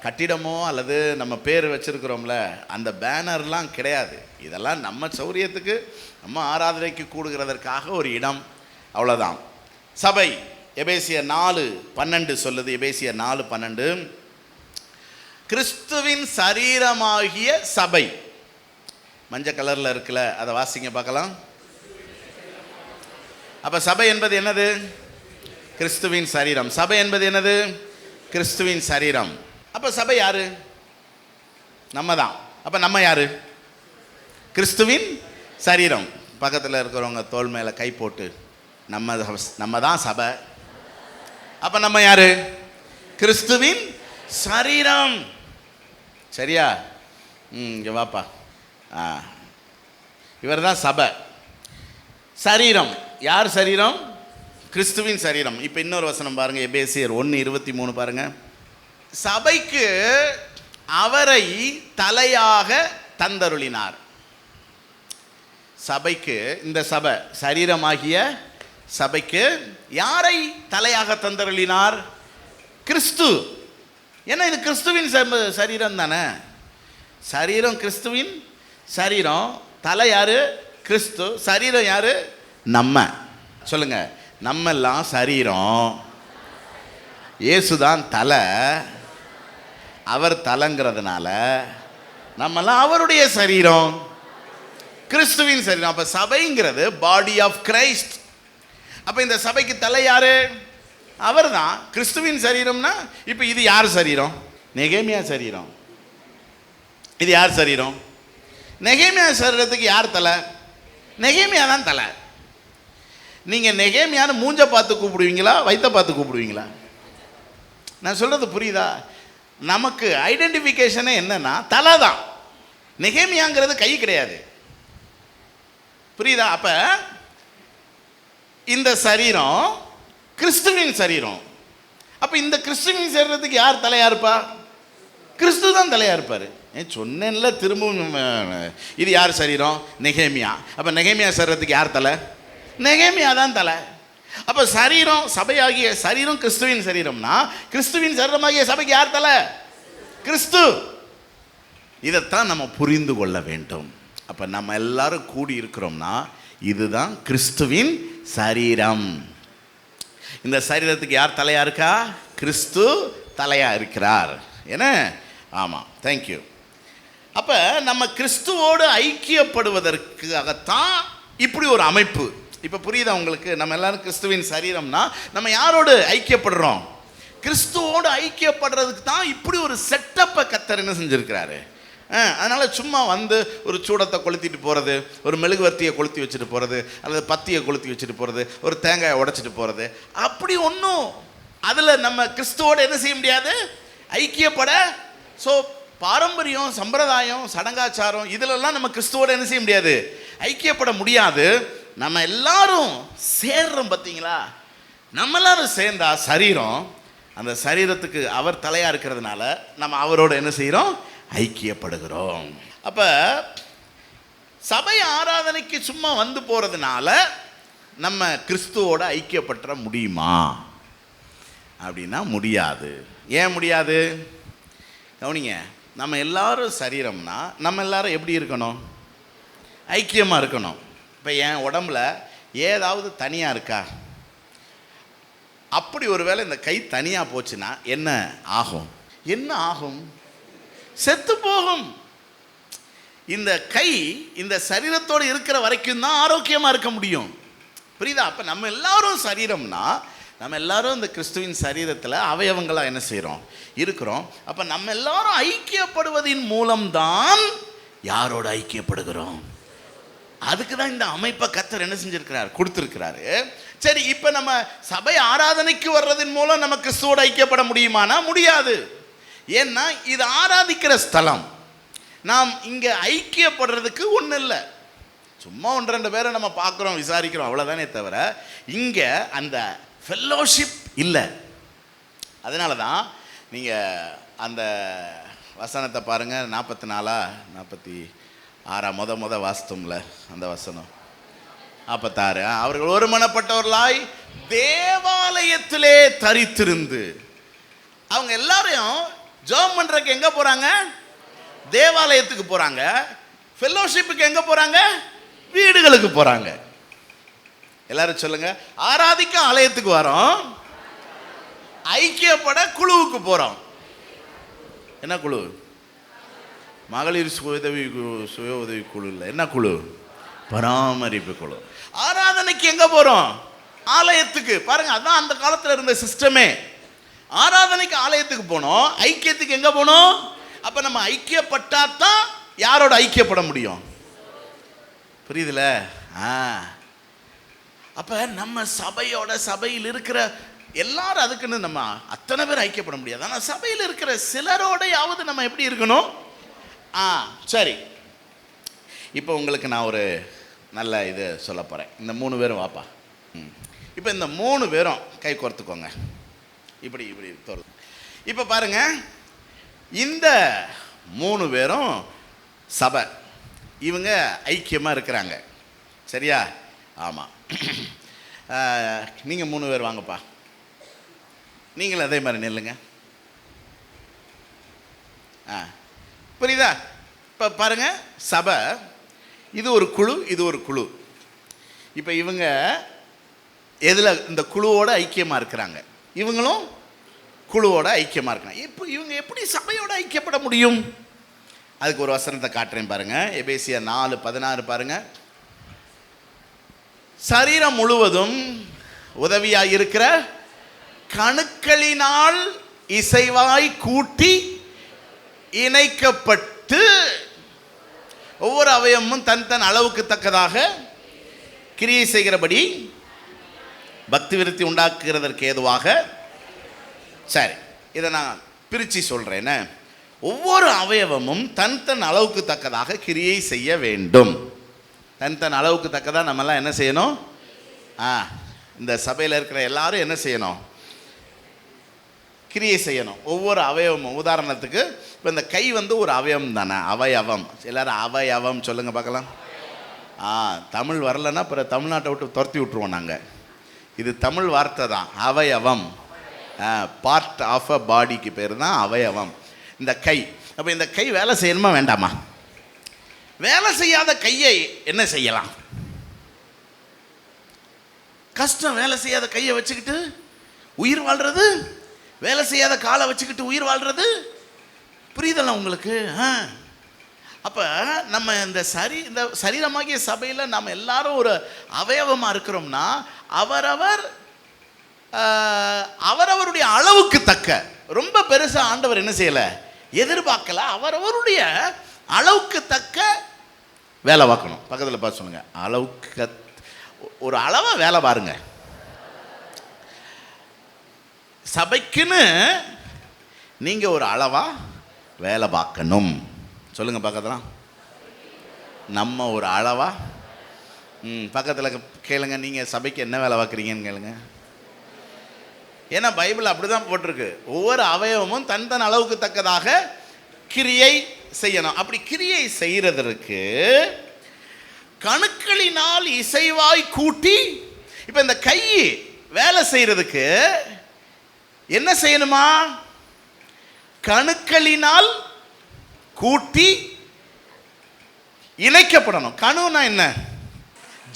கட்டிடமோ அல்லது நம்ம பேர் வச்சுருக்கிறோம்ல அந்த பேனர்லாம் கிடையாது. இதெல்லாம் நம்ம சௌரியத்துக்கு, நம்ம ஆராதனைக்கு கூடுகிறதற்காக ஒரு இடம். அவ்வளோதான். சபை எபேசியர் 4:12 சொல்லுது. எபேசியர் 4:12 கிறிஸ்துவின் சரீரமாகிய சபை. மஞ்சள் கலரில் இருக்குல்ல, அதை வாசிங்க பார்க்கலாம். அப்போ சபை என்பது என்னது? கிறிஸ்துவின் சரீரம். சபை என்பது என்னது? கிறிஸ்துவின் சரீரம். அப்போ சபை யாரு? நம்ம தான். அப்போ நம்ம யாரு? கிறிஸ்துவின் சரீரம். பக்கத்தில் இருக்கிறவங்க தோள் மேலே கை போட்டு நம்ம தான் சபை. அப்போ நம்ம யாரு? கிறிஸ்துவின் சரீரம். சரியா? இங்கே வாப்பா. இவர் தான் சபை. சரீரம் யார்? சரீரம் கிறிஸ்துவின் சரீரம். இப்போ இன்னொரு வசனம் பாருங்க, எபேசியர் 1:23 பாருங்க. சபைக்கு அவரை தலையாக தந்தருளினார். சபைக்கு, இந்த சபை சரீரமாகிய சபைக்கு யாரை தலையாக தந்தருளினார்? கிறிஸ்து. ஏன்னா இது கிறிஸ்துவின் சரீரம் தானே. சரீரம் கிறிஸ்துவின் சரீரம். தலை யாரு? கிறிஸ்து. சரீரம் யாரு? நம்ம. சொல்லுங்க, நம்ம எல்லாம் சரீரம், இயேசுதான் தலை. அவர் தலைங்கிறதுனால நம்மெல்லாம் அவருடைய சரீரம், கிறிஸ்துவின் சரீரம். அப்ப சபைங்கிறது பாடி ஆஃப் கிரைஸ்ட். அப்ப இந்த சபைக்கு தலை யாரு? அவர் தான். கிறிஸ்துவின் சரீரம்னா இப்ப இது யார் சரீரம்? நெகேமியா சரீரம். இது யார் சரீரம்? நெகேமியா சரீரத்துக்கு யார் தலை? நெகேமியா தான் தலை. நீங்க நெகேமியான்னு மூஞ்ச பார்த்து கூப்பிடுவீங்களா, வயிற்ற பார்த்து கூப்பிடுவீங்களா? நான் சொல்றது புரியுதா? நமக்கு ஐடென்டிஃபிகேஷனே என்னன்னா தலை தான். நெகேமியாங்கிறது கை கிடையாது. புரியுதா? அப்ப இந்த சரீரம் கிறிஸ்துவின் சரீரம். அப்ப இந்த கிறிஸ்துவின் சரீரத்துக்கு யார் தலையா இருப்பா? கிறிஸ்து தான் தலையா இருப்பாரு. சொன்னேன்ல திரும்பவும். இது யார் சரீரம்? நெகேமியா. அப்ப நெகேமியா சரீரத்துக்கு யார் தலை? நெகேமியா தான் தலை. அப்ப சரீரம், சபையாகிய சரீரம் கிறிஸ்துவின் சரீரம்னா கிறிஸ்துவின் சரீரமாகிய சபைக்கு யார் தலை? கிறிஸ்து. இதைத்தான் நம்ம புரிந்து கொள்ள வேண்டும். அப்ப நம்ம எல்லாரும் கூடி இருக்கிறோம்னா இதுதான் கிறிஸ்துவின் சரீரம். இந்த சரீரத்துக்கு யார் தலையா இருக்கா? கிறிஸ்து தலையா இருக்கிறார். என்ன? ஆமா, தேங்க்யூ. அப்ப நம்ம கிறிஸ்துவோடு ஐக்கியப்படுவதற்காகத்தான் இப்படி ஒரு அமைப்பு. இப்ப புரியுதா உங்களுக்கு? நம்ம எல்லாரும் கிறிஸ்துவின் சரீரம்னா நம்ம யாரோடு ஐக்கியப்படுறோம்? கிறிஸ்துவோடு ஐக்கியப்படுறதுக்கு தான் இப்படி ஒரு செட்டப்பை கர்த்தர் என்ன செஞ்சிருக்கிறாரு. அதனால சும்மா வந்து ஒரு சூடத்தை கொளுத்திட்டு போறது, ஒரு மெழுகுவர்த்தியை கொளுத்தி வச்சுட்டு போறது, அல்லது பத்தியை கொளுத்தி வச்சுட்டு போறது, ஒரு தேங்காயை உடைச்சிட்டு போறது, அப்படி ஒன்றும் அதுல நம்ம கிறிஸ்துவோடு என்ன செய்ய முடியாது, ஐக்கியப்பட. ஸோ பாரம்பரியம், சம்பிரதாயம், சடங்காச்சாரம் இதிலெல்லாம் நம்ம கிறிஸ்துவோடு என்ன செய்ய முடியாது, ஐக்கியப்பட முடியாது. நம்ம எல்லாரும் சேர்றோம் பார்த்தீங்களா? நம்ம எல்லாரும் சேர்ந்தா சரீரம். அந்த சரீரத்துக்கு அவர் தலையா இருக்கிறதுனால நம்ம அவரோட என்ன செய்கிறோம், ஐக்கியப்படுகிறோம். அப்ப சபை ஆராதனைக்கு சும்மா வந்து போறதுனால நம்ம கிறிஸ்துவோட ஐக்கியப்பட்ட முடியுமா அப்படின்னா முடியாது. ஏன் முடியாது? கவனிங்க, நம்ம எல்லாரும் சரீரம்னா நம்ம எல்லாரும் எப்படி இருக்கணும், ஐக்கியமாக இருக்கணும். இப்போ என் உடம்புல ஏதாவது தனியாக இருக்கா? அப்படி ஒருவேளை இந்த கை தனியாக போச்சுன்னா என்ன ஆகும்? என்ன ஆகும்? செத்து போகும். இந்த கை இந்த சரீரத்தோடு இருக்கிற வரைக்கும் தான் ஆரோக்கியமாக இருக்க முடியும். புரியுதா? அப்போ நம்ம எல்லாரும் சரீரம்னா நம்ம எல்லாரும் இந்த கிறிஸ்துவின் சரீரத்தில் அவயவங்களாக என்ன செய்கிறோம், இருக்கிறோம். அப்போ நம்ம எல்லாரும் ஐக்கியப்படுவதின் மூலம்தான் யாரோட ஐக்கியப்படுகிறோம். அதுக்கு தான் இந்த அமைப்பை கர்த்தர் என்ன செஞ்சிருக்கிறார், கொடுத்துருக்கிறாரு. சரி, இப்போ நம்ம சபை ஆராதனைக்கு வர்றதின் மூலம் நம்ம கிறிஸ்துவோட ஐக்கியப்பட முடியுமானா முடியாது. ஏன்னா இது ஆராதிக்கிற ஸ்தலம். நாம் இங்கே ஐக்கியப்படுறதுக்கு ஒன்றும் இல்லை. சும்மா 1-2 பேரை நம்ம பார்க்குறோம், விசாரிக்கிறோம், அவ்வளோதானே தவிர இங்கே அந்த ஃபெல்லோஷிப் இல்லை. அதனால தான் நீங்கள் அந்த வசனத்தை பாருங்கள், 44-46 முத வாஸ்தவம்ல அந்த வசனம் 46. அவர்கள் ஒருமனப்பட்டவர்களாய் தேவாலயத்திலே தரித்திருந்து, அவங்க எல்லாரையும் ஜெபம் பண்றதுக்கு எங்க போறாங்க, தேவாலயத்துக்கு போறாங்க. ஃபெல்லோஷிப்புக்கு எங்க போறாங்க, வீடுகளுக்கு போறாங்க. எல்லாரும் சொல்லுங்க. ஆராதிக்க ஆலயத்துக்கு வரோம், ஐக்கியப்பட குழுவுக்கு போறோம். என்ன குழு? மகளிர் சுய உதவி குழு இல்லை. என்ன குழு? பராமரிப்பு குழு. ஆராதனைக்கு எங்க போறோம்? ஆலயத்துக்கு. பாருங்க, அதான் அந்த காலத்துல இருந்த சிஸ்டமே. ஆராதனைக்கு ஆலயத்துக்கு போனோம், ஐக்கியத்துக்கு எங்க போனோம்? அப்ப நம்ம ஐக்கியப்பட்டாதான் யாரோட ஐக்கியப்பட முடியும்? புரியுதுல? அப்ப நம்ம சபையில் இருக்கிற எல்லாரும் அதுக்குன்னு நம்ம அத்தனை பேர் ஐக்கியப்பட முடியாது. ஆனால் சபையில் இருக்கிற சிலரோடையாவது நம்ம எப்படி இருக்கணும்? சரி, இப்போ உங்களுக்கு நான் ஒரு நல்ல இது சொல்ல போகிறேன். இந்த 3 பேரும் வாப்பா. இப்போ இந்த 3 பேரும் கை கோர்த்துக்கோங்க. இப்படி இப்படி தோல். இப்போ பாருங்க, இந்த 3 பேரும் சபை, இவங்க ஐக்கியமாக இருக்கிறாங்க. சரியா? ஆமாம். நீங்கள் 3 பேர் வாங்கப்பா. நீங்களும் அதே மாதிரி நில்லுங்க. புரியுதா? இப்போ பாருங்க, சபை இது ஒரு குழு, இது ஒரு குழு. இப்போ இவங்க எதில் இந்த குழுவோட ஐக்கியமாக இருக்கிறாங்க, இவங்களும் குழுவோட ஐக்கியமாக இருக்கிறாங்க. இப்போ இவங்க எப்படி சபையோட ஐக்கியப்பட முடியும்? அதுக்கு ஒரு வசனத்தை காட்டுறேன் பாருங்க. எபேசியர் 4:16 பாருங்க. சரீரம் முழுவதும் உதவியாக இருக்கிற கணுக்களினால் இசைவாய் கூட்டி இணைக்கப்பட்டு ஒவ்வொரு அவயமும் தன் தன் அளவுக்கு தக்கதாக கிரியை செய்கிறபடி பக்தி விருத்தி உண்டாக்குகிறதற்கு ஏதுவாக. சரி, இதை நான் பிரித்து சொல்கிறேன். ஒவ்வொரு அவயவமும் தன் தன் அளவுக்கு தக்கதாக கிரியை செய்ய வேண்டும். தன் தன் அளவுக்கு தக்கதாக நம்மெல்லாம் என்ன செய்யணும்? இந்த சபையில் இருக்கிற எல்லாரும் என்ன செய்யணும்? கிரியை செய்யணும். ஒவ்வொரு அவயவமும், உதாரணத்துக்கு இப்போ இந்த கை ஒரு அவயவம் தானே, அவயவம். எல்லாரும் அவயவம் சொல்லுங்க பார்க்கலாம். தமிழ் வரலன்னா அப்புறம் தமிழ்நாட்டை விட்டு துரத்தி விட்டுருவோம் நாங்கள். இது தமிழ் வார்த்தை தான், அவயவம். பார்ட் ஆஃப் அ பாடிக்கு பேர் தான் அவயவம். இந்த கை. அப்போ இந்த கை வேலை செய்யணுமா வேண்டாமா? வேலை செய்யாத கையை என்ன செய்யலாம்? கஷ்டம். வேலை செய்யாத கையை வச்சுக்கிட்டு உயிர் வாழ்றது, வேலை செய்யாத காலை வச்சுக்கிட்டு உயிர் வாழ்றது. புரியுதல்ல உங்களுக்கு? அப்போ நம்ம இந்த சரீரமாகிய சபையில் நம்ம எல்லாரும் ஒரு அவயவமாக இருக்கிறோம்னா அவரவருடைய அளவுக்கு தக்க, ரொம்ப பெருசாக ஆண்டவர் என்ன செய்யலை, எதிர்பார்க்கல. அவரவருடைய அளவுக்கு தக்க வேலை பார்க்கணும். பக்கத்தில் பார்த்து சொல்லுங்க, அளவுக்கு ஒரு அளவாக வேலை பாருங்க. சபைக்குன்னு நீங்கள் ஒரு அளவாக வேலை பார்க்கணும். சொல்லுங்க பக்கத்தில். நம்ம ஒரு அளவா பக்கத்தில் கேளுங்க, நீங்கள் சபைக்கு என்ன வேலை பார்க்குறீங்கன்னு கேளுங்க. ஏன்னா பைபிள் அப்படி தான் போட்டிருக்கு. ஒவ்வொரு அவயவமும் தன் தன் அளவுக்கு தக்கதாக கிரியை செய்யணும். அப்படி கிரியை செய்கிறதற்கு கணுக்களினால் இசைவாய் கூட்டி, இப்போ இந்த கை வேலை செய்கிறதுக்கு என்ன செய்யணுமா? கணுக்களினால் கூட்டி இணைக்கப்படணும். கணுனா என்ன?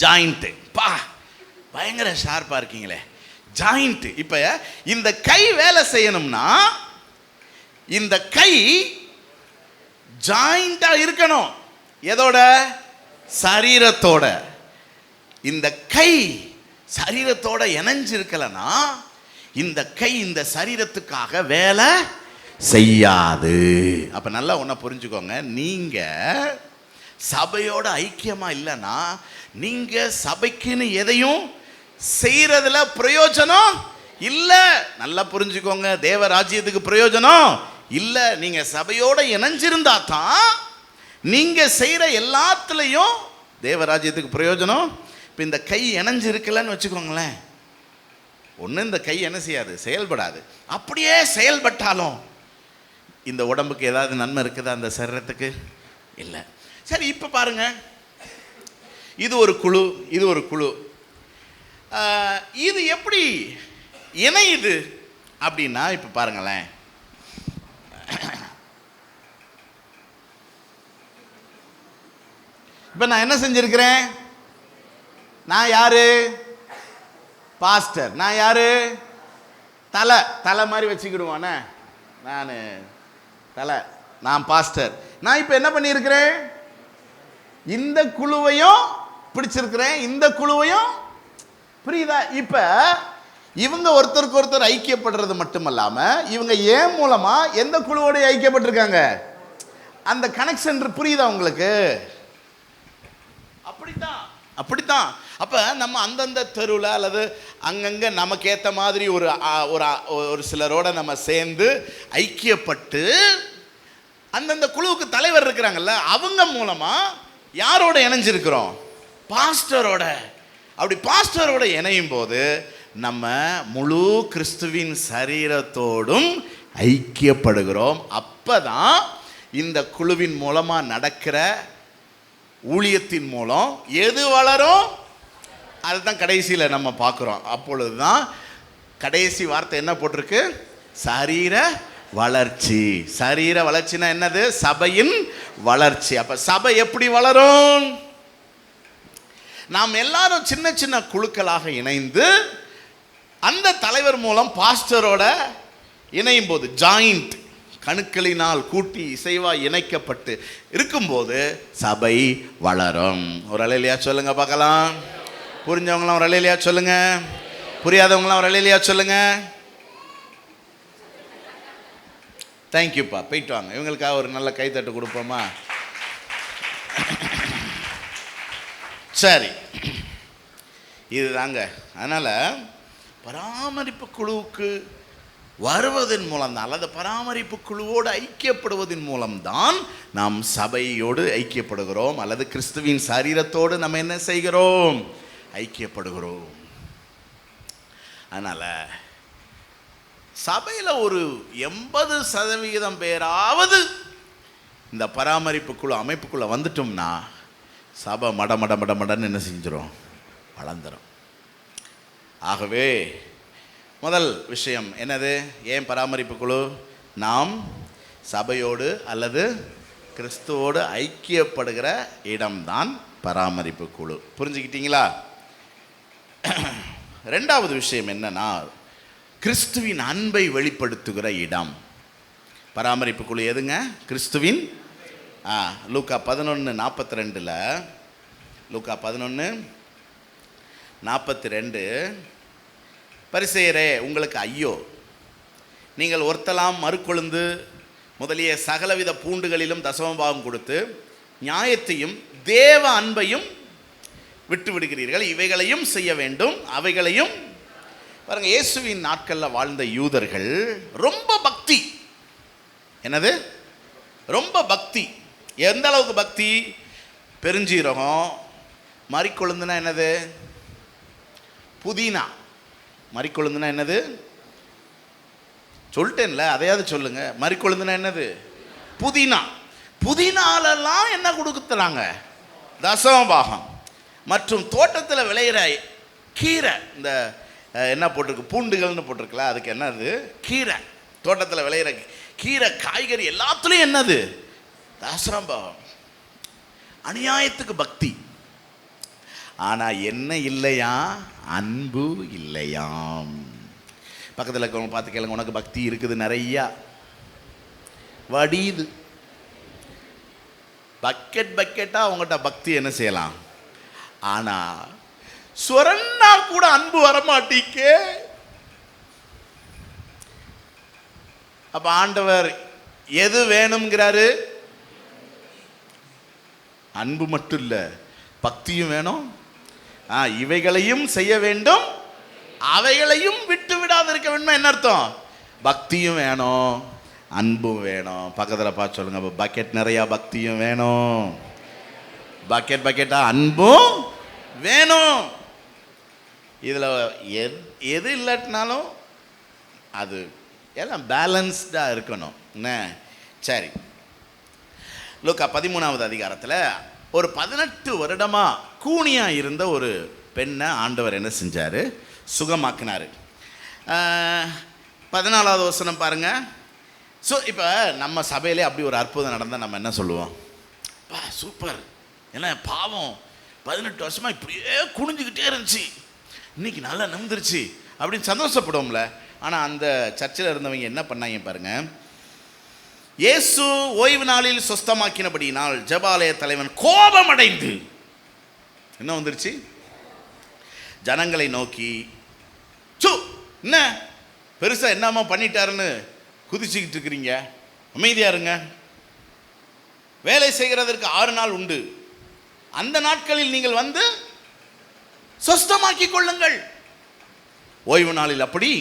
ஜாயிண்ட். பயங்கர ஷார்ப்பாக இருக்கீங்களே, ஜாயிண்ட். இப்போ இந்த கை வேலை செய்யணும்னா இந்த கை ஜாயிண்டாக இருக்கணும். எதோட? சரீரத்தோட. இந்த கை சரீரத்தோட இணைஞ்சிருக்கலன்னா இந்த கை இந்த சரீரத்துக்காக வேலை செய்யாது. அப்ப நல்லா ஒன்றை புரிஞ்சுக்கோங்க, நீங்க சபையோட ஐக்கியமா இல்லைன்னா நீங்க சபைக்குன்னு எதையும் செய்யறதுல பிரயோஜனம் இல்லை. நல்லா புரிஞ்சுக்கோங்க, தேவ ராஜ்யத்துக்கு பிரயோஜனம் இல்லை. நீங்க சபையோட இணைஞ்சிருந்தா தான் நீங்க செய்யற எல்லாத்துலயும் தேவ ராஜ்யத்துக்கு பிரயோஜனம். இப்போ இந்த கை இணைஞ்சிருக்கலன்னு வச்சுக்கோங்களேன், ஒன்று இந்த கை என்ன செய்யாது, செயல்படாது. அப்படியே செயல்பட்டாலும் இந்த உடம்புக்கு ஏதாவது நன்மை இருக்குதா? அந்த சரீரத்துக்கு இல்லை. சரி, இப்போ பாருங்க, இது ஒரு குழு, இது ஒரு குழு. இது எப்படி இணையுது அப்படின்னா, இப்போ பாருங்களேன், இப்போ நான் என்ன செஞ்சிருக்கிறேன்? நான் யாரு? பாஸ்டர். நான் யாரு? தலை மாதிரி வச்சுக்கிடுவானே, நான் தலை, நான் பாஸ்டர். நான் இப்போ என்ன பண்ணியிருக்கிறேன்? இந்த குழுவையும் பிடிச்சிருக்கிறேன், இந்த குழுவையும். புரியுதா? இப்போ இவங்க ஒருத்தருக்கு ஒருத்தர் ஐக்கியப்படுறது மட்டுமல்லாம இவங்க ஏன் மூலமா எந்த குழுவோட ஐக்கியப்பட்டிருக்காங்க? அந்த கனெக்ஷன் புரியுதா உங்களுக்கு? அப்படித்தான். அப்ப நம்ம அந்தந்த தெருவில் அல்லது அங்கங்க நமக்கு ஏற்ற மாதிரி ஒரு சிலரோட நம்ம சேர்ந்து ஐக்கியப்பட்டு அந்தந்த குழுவுக்கு தலைவர் இருக்கிறாங்கல்ல, அவங்க மூலமா யாரோட இணைஞ்சிருக்கிறோம்? பாஸ்டரோட. அப்படி பாஸ்டரோட இணையும் போது நம்ம முழு கிறிஸ்துவின் சரீரத்தோடும் ஐக்கியப்படுகிறோம். அப்பதான் இந்த குழுவின் மூலமா நடக்கிற ஊழியத்தின் மூலம் எது வளரும்? அதுதான் கடைசியில் நம்ம பார்க்குறோம். அப்பொழுதுதான் கடைசி வார்த்தை என்ன போட்டிருக்கு? சரீர வளர்ச்சி. சரீர வளர்ச்சினா என்னது? சபையின் வளர்ச்சி. அப்ப சபை எப்படி வளரும்? நாம் எல்லாரும் சின்ன சின்ன குழுக்களாக இணைந்து அந்த தலைவர் மூலம் பாஸ்டரோட இணையும் போது, ஜாயிண்ட் கணுக்களினால் கூட்டி இசைவாய் இணைக்கப்பட்டு இருக்கும்போது சபை வளரும். ஒரு அல்லேலூயா சொல்லுங்க பார்க்கலாம். புரிஞ்சவங்களாம் ஒரு அல்லேலூயா சொல்லுங்க, புரியாதவங்களாம் ஒரு அல்லேலூயா சொல்லுங்க. தேங்க்யூப்பா, போயிட்டு வாங்க. இவங்களுக்காக ஒரு நல்ல கைத்தட்டு கொடுப்போமா? சரி, இதுதாங்க. அதனால் பராமரிப்பு குழுவுக்கு வருவதன் மூலம் தான், அல்லது பராமரிப்பு குழுவோடு ஐக்கியப்படுவதன் மூலம்தான் நாம் சபையோடு ஐக்கியப்படுகிறோம், அல்லது கிறிஸ்துவின் சரீரத்தோடு நம்ம என்ன செய்கிறோம்? ஐக்கியப்படுகிறோம். அதனால் சபையில் ஒரு 80% பேராவது இந்த பராமரிப்பு குழு அமைப்புக்குள்ளே வந்துட்டோம்னா சபை மடன்னு என்ன செஞ்சிடும்? வளர்ந்துடும். ஆகவே முதல் விஷயம் என்னது? ஏன் பராமரிப்பு குழு? நாம் சபையோடு அல்லது கிறிஸ்துவோடு ஐக்கியப்படுகிற இடம்தான் பராமரிப்பு குழு. புரிஞ்சுக்கிட்டீங்களா? ரெண்டாவது விஷயம் என்னன்னா, கிறிஸ்துவின் அன்பை வெளிப்படுத்துகிற இடம். பராமரிப்பு குழு எதுங்க? கிறிஸ்துவின் லூக்கா 11:42, லூக்கா 11:42, பரிசேயரே உங்களுக்கு ஐயோ, நீங்கள் ஒருத்தலாம் மறுக்கொழுந்து முதலிய சகலவித பூண்டுகளிலும் தசமபாகம் கொடுத்து நியாயத்தையும் தேவ அன்பையும் விட்டு விடுகிறீர்கள். இவைகளையும் செய்ய வேண்டும், அவைகளையும். பாருங்க, இயேசுவின் நாட்களில் வாழ்ந்த யூதர்கள் ரொம்ப பக்தி. என்னது? ரொம்ப பக்தி. எந்த அளவுக்கு பக்தி? பெருஞ்சீரகம், மறிக்கொழுந்துனா என்னது? புதினா. மறிக்கொழுந்துனா என்னது? சொல்லிட்டேன்ல, அதையாவது சொல்லுங்க. மறிக்கொழுந்துனா என்னது? புதினா. புதினாலெல்லாம் என்ன கொடுக்குறாங்க? தசமபாகம். மற்றும் தோட்டத்தில் விளையிற கீரை, இந்த என்ன போட்டிருக்கு? பூண்டுகள்னு போட்டிருக்கல, அதுக்கு என்னது? கீரை. தோட்டத்தில் விளையிற கீரை, காய்கறி எல்லாத்துலேயும் என்னது? தசமபாகம். அநியாயத்துக்கு பக்தி. ஆனால் என்ன இல்லையா? அன்பு இல்லையாம். பக்கத்தில் இருக்கவங்க பார்த்து கேளுங்க, உனக்கு பக்தி இருக்குது நிறையா, வடியுது. பக்கெட்டாக அவங்ககிட்ட பக்தி என்ன செய்யலாம், ஆனால் சொரன்னா கூட அன்பு வரமாட்டீக்கே. அப்ப ஆண்டவர் எது வேணுங்கிறாரு? அன்பு மட்டும் இல்லை, பக்தியும் வேணும். இவைகளையும் செய்ய வேண்டும், அவைகளையும் விட்டு விடாது இருக்க வேண்டும். என்ன அர்த்தம்? பக்தியும் வேணும், அன்பும் வேணும். பக்கத்தில் பார்த்து சொல்லுங்க, பக்கெட் நிறையா பக்தியும் வேணும், பக்கெட்டா அன்பும் வேணும். இதில் எது இல்லாட்டினாலும் அது எல்லாம் பேலன்ஸ்டாக இருக்கணும். என்ன? சரி, லூக்கா 13வது அதிகாரத்தில் ஒரு 18 வருடமாக கூனியாக இருந்த ஒரு பெண்ணை ஆண்டவர் என்ன செஞ்சார்? சுகமாக்கினார். 14வது வசனம் பாருங்கள். ஸோ இப்போ நம்ம சபையிலே அப்படி ஒரு அற்புதம் நடந்தால் நம்ம என்ன சொல்லுவோம்? சூப்பர், ஏன்னா பாவம் 18 வருஷமாக இப்படியே குனிஞ்சிக்கிட்டே இருந்துச்சு, இன்னைக்கு நல்லா நம்பிருச்சு அப்படின்னு சந்தோஷப்படுவோம்ல. ஆனால் அந்த சர்ச்சில் இருந்தவங்க என்ன பண்ணாங்க பாருங்க. இயேசு ஓய்வு நாளில் சொஸ்தமாக்கினபடியினால் ஜெபாலய தலைவன் கோபமடைந்து என்ன வந்துருச்சு, ஜனங்களை நோக்கி, என்ன பெருசா என்னமா பண்ணிட்டாருன்னு குதிச்சுக்கிட்டு இருக்கிறீங்க, அமைதியா இருங்க. வேலை செய்கிறதற்கு 6 நாள் உண்டு, அந்த நாட்களில் நீங்கள் வந்து சொஸ்தமாக்கி கொள்ளுங்கள். ஓய்வு நாளில் அப்படி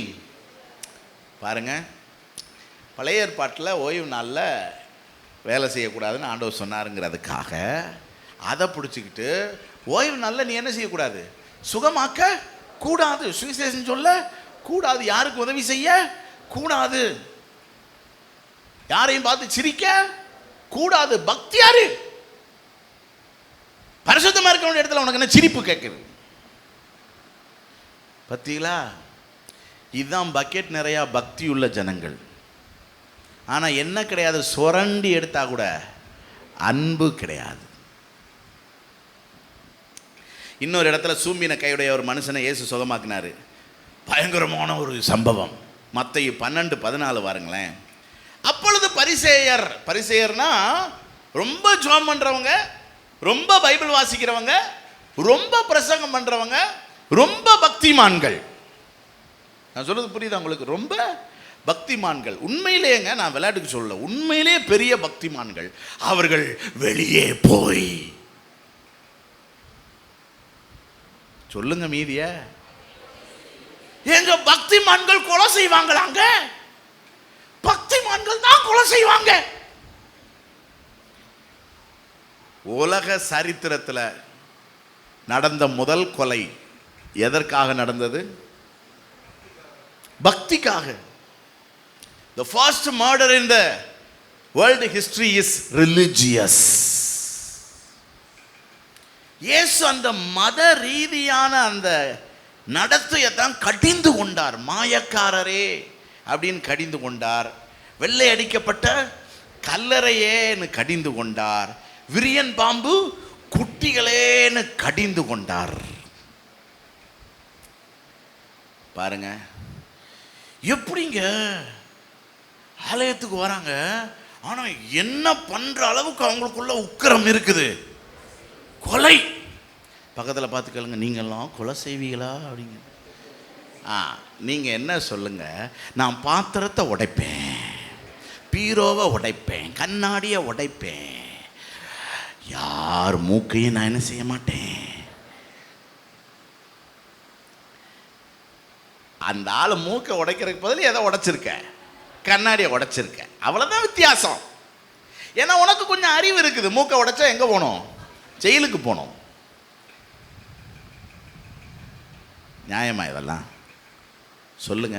பாருங்க. பழைய ஏற்பாட்டில் ஓய்வு நாளில் வேலை செய்யக்கூடாதுன்னு ஆண்டவர் சொன்னாருங்கிறதுக்காக அதை பிடிச்சிக்கிட்டு ஓய்வு நாளில் நீ என்ன செய்யக்கூடாது, சுகமாக்க கூடாது, சுவிசேஷம் சொல்ல கூடாது, யாருக்கு உதவி செய்ய கூடாது, யாரையும் பார்த்து சிரிக்க கூடாது. பக்தி யாரு? பரிசுத்தமா இருக்க வேண்டிய இடத்துல உனக்கு என்ன சிரிப்பு கேட்குது? பத்தீங்களா? இதுதான் பக்கெட் நிறையா பக்தி உள்ள ஜனங்கள். ஆனால் என்ன கிடையாது, சுரண்டி எடுத்தா கூட அன்பு கிடையாது. இன்னொரு இடத்துல சூம்பின கையுடைய ஒரு மனுஷனை இயேசு சுகமாக்கினாரு. பயங்கரமான ஒரு சம்பவம். மத்தேயு 12:14 வாருங்களேன். அப்பொழுது பரிசேயர்னா ரொம்ப ஜெபம் பண்றவங்க, ரொம்ப பைபிள் வாசிக்கிறவங்க, ரொம்ப பிரசங்கம் பண்றவங்க, ரொம்ப பக்திமான்கள். நான் சொல்றது புரியுதா உங்களுக்கு? ரொம்ப பக்திமான்கள். உண்மையிலேங்க, நான் விளையாட்டுக்கு சொல்ல, உண்மையிலே பெரிய பக்திமான்கள். அவர்கள் வெளியே போய் சொல்லுங்க மீதிய. எங்க பக்திமான்கள் கொலை செய்வாங்களாங்க? பக்திமான்கள் தான் கொலை செய்வாங்க. உலக சரித்திரத்தில் நடந்த முதல் கொலை எதற்காக நடந்தது? பக்திக்காக. The first murder in the world history is religious. இயேசு அந்த மத ரீதியான அந்த நடத்தையை தான் கடிந்து கொண்டார். மாயக்காரரே அப்படின்னு கடிந்து கொண்டார். வெள்ளை அடிக்கப்பட்ட கல்லறையேன்னு கடிந்து கொண்டார். விரியன் பாம்பு குட்டிகளேன்னு கடிந்து கொண்டார். பாருங்க எப்படிங்க ஆலயத்துக்கு வராங்க, ஆனா என்ன பண்ற அளவுக்கு அவங்களுக்குள்ள உக்கிரம் இருக்குது. கொலை. பக்கத்தில் பார்த்து கேளுங்க, நீங்கள்லாம் கொலை செய்வீங்களா அப்படிங்க. நீங்கள் என்ன சொல்லுங்க, நான் பாத்திரத்தை உடைப்பேன், பீரோவை உடைப்பேன், கண்ணாடியை உடைப்பேன், யார் மூக்கையும் நான் என்ன செய்ய மாட்டேன். அந்த ஆள் மூக்கை உடைக்கிறதுக்கு பதில் எதை உடைச்சிருக்க, கண்ணாடியை உடைச்சிருக்க, அவ்வளோதான் வித்தியாசம். ஏன்னா உனக்கு கொஞ்சம் அறிவு இருக்குது. மூக்கை உடைச்சா எங்கே போகணும்? ஜெயிலுக்கு போகணும். நியாயமா இதெல்லாம்? சொல்லுங்க.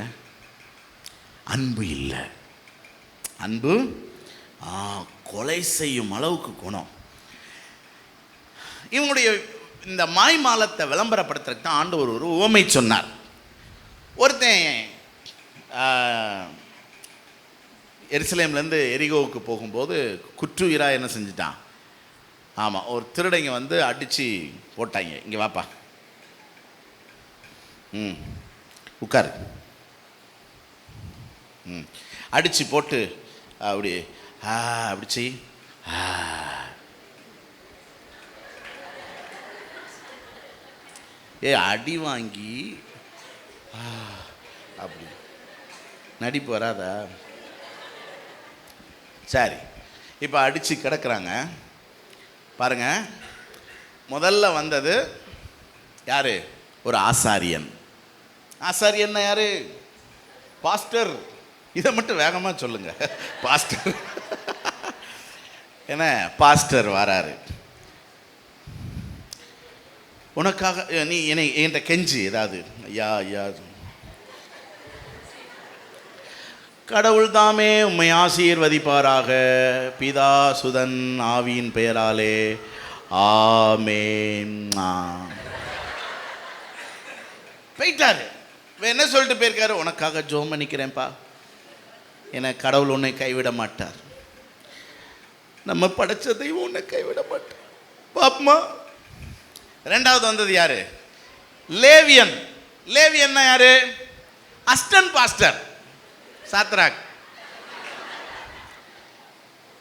அன்பு இல்லை. அன்பு கொலை செய்யும் அளவுக்கு குணம். இவங்களுடைய இந்த மாய்மாலத்தை விளம்பரப்படுத்துறதுக்கு தான் ஆண்டவர் ஒரு உவமை சொன்னார். ஒருத்தன் எருசலேம்லேருந்து எரிகோவுக்கு போகும்போது குற்றுயிராக என்ன செஞ்சிட்டான்? ஆமாம், ஒரு திருடைங்க வந்து அடித்து போட்டாங்க. இங்கே வாப்பா, உட்காரு. அடித்து போட்டு அப்படி அடிச்சு அடி வாங்கி அப்படி நடிப்பு வராதா? சரி, இப்போ அடித்து கிடக்குறாங்க பாருங்க. முதல்ல வந்தது யாரு? ஒரு ஆசாரியன். ஆசாரியன்னா யாரு? பாஸ்டர். இதை மட்டும் வேகமாக சொல்லுங்க, பாஸ்டர். என்ன, பாஸ்டர் வராரு. உனக்காக நீ என்னை என்கிட்ட கெஞ்சி ஏதாவது, ஐயா ஐயா, கடவுள் தாமே உம்மை ஆசீர்வதிப்பாராக, பிதா சுதன் ஆவியின் பெயராலே, ஆமென். போயிட்டாரு. என்ன சொல்லிட்டு போயிருக்காரு? உனக்காக ஜெபம் பண்ணிக்கிறேன்ப்பா, என கடவுள் உன்னை கைவிட மாட்டார், நம்ம படைச்ச தெய்வம் உன்னை கைவிட மாட்டார் பாப்மா. ரெண்டாவது வந்தது யாரு? லேவியன். லேவியன்னா யாரு? Assistant pastor Shadrach.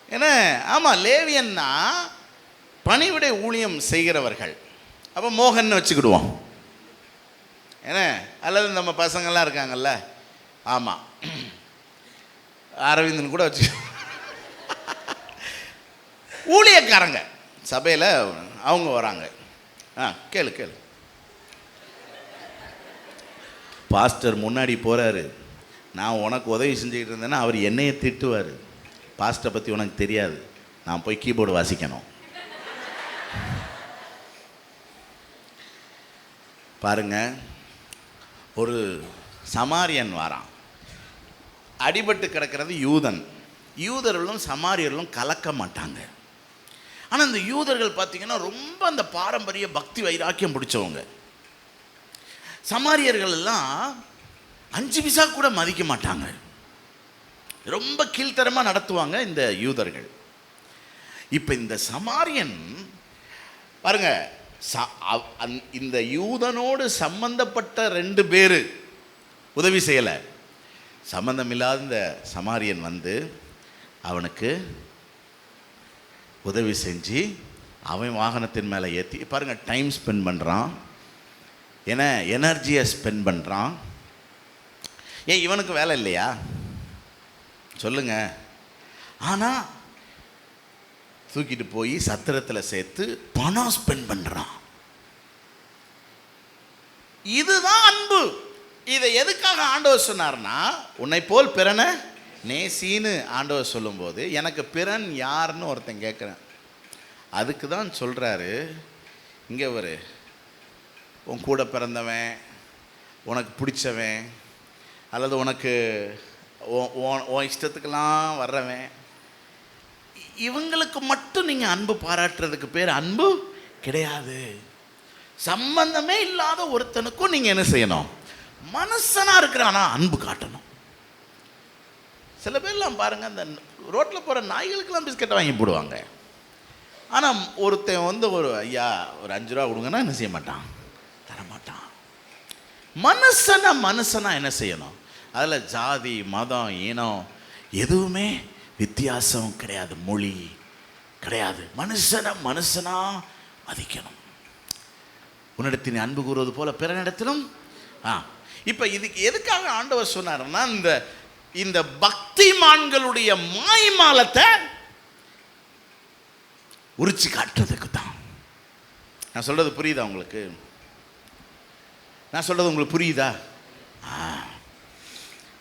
ஏன்னா ஆமாம், லேவியன்னா பணிவிடை ஊழியம் செய்கிறவர்கள். அப்போ மோகன் வச்சுக்கிடுவோம். ஏன்னா அல்லது நம்ம பசங்கள்லாம் இருக்காங்கல்ல, ஆமாம், அரவிந்தன் கூட வச்சு ஊழியக்காரங்க சபையில் அவங்க வராங்க. கேளு கேளு. பாஸ்டர் முன்னாடி போகிறாரு, நான் உனக்கு உதவி செஞ்சுக்கிட்டு இருந்தேன்னா அவர் என்னையை திட்டுவார். பாஸ்டரை பற்றி உனக்கு தெரியாது, நான் போய் கீபோர்டு வாசிக்கணும். பாருங்க, ஒரு சமாரியன் வாரான். அடிபட்டு கிடக்கிறது யூதன். யூதர்களும் சமாரியர்களும் கலக்க மாட்டாங்க. ஆனால் இந்த யூதர்கள் பார்த்தீங்கன்னா ரொம்ப அந்த பாரம்பரிய பக்தி வைராக்கியம் பிடிச்சவங்க. சமாரியர்கள் எல்லாம் 5 பைசா கூட மதிக்க மாட்டாங்க, ரொம்ப கீழ்த்தரமாக நடத்துவாங்க இந்த யூதர்கள். இப்போ இந்த சமாரியன் பாருங்க, இந்த யூதனோடு சம்பந்தப்பட்ட 2 பேர் உதவி செய்யலை. சம்பந்தம் இல்லாத இந்த சமாரியன் வந்து அவனுக்கு உதவி செஞ்சு அவன் வாகனத்தின் மேலே ஏற்றி பாருங்க, டைம் ஸ்பெண்ட் பண்ணுறான், ஏன்னா எனர்ஜியை ஸ்பெண்ட் பண்ணுறான். ஏன் இவனுக்கு வேலை இல்லையா சொல்லுங்க? ஆனால் தூக்கிட்டு போய் சத்திரத்தில் சேர்த்து பணம் ஸ்பெண்ட் பண்ணுறான். இதுதான் அன்பு. இதை எதுக்காக ஆண்டவர் சொன்னார்னா, உன்னை போல் பிறனை நேசின்னு ஆண்டவர் சொல்லும்போது, எனக்கு பிறன் யாருன்னு ஒருத்தன் கேட்குறேன். அதுக்கு தான் சொல்கிறாரு இங்கே ஒரு உன் கூட பிறந்தவன், உனக்கு பிடிச்சவன், அல்லது உனக்கு உன் இஷ்டத்துக்கெல்லாம் வர்றவன், இவங்களுக்கு மட்டும் நீங்கள் அன்பு பாராட்டுறதுக்கு பேர் அன்பு கிடையாது. சம்பந்தமே இல்லாத ஒருத்தனுக்கும் நீங்கள் என்ன செய்யணும்? மனுஷனாக இருக்கிறானா அன்பு காட்டணும். சில பேர்லாம் பாருங்கள், அந்த ரோட்டில் போகிற நாய்களுக்கெல்லாம் பிஸ்கெட்டை வாங்கி போடுவாங்க. ஆனால் ஒருத்தன் வந்து ஒரு ஐயா ஒரு 5 ரூபா கொடுங்கன்னா என்ன செய்ய மாட்டான்? தரமாட்டான். மனுஷனா என்ன செய்யணும்? அதில் ஜாதி மதம் இனம் எதுவுமே வித்தியாசம் கிடையாது, மொழி கிடையாது. மனுஷனா மதிக்கணும். உன்னிடத்தில் அன்பு கூறுவது போல பிறனிடத்திலும். இப்போ இதுக்கு எதுக்காக ஆண்டவர் சொன்னார்னா, இந்த பக்திமான்களுடைய மாய்மாலத்தை உரிச்சு காட்டுறதுக்கு தான். நான் சொல்றது புரியுதா உங்களுக்கு? நான் சொல்றது உங்களுக்கு புரியுதா?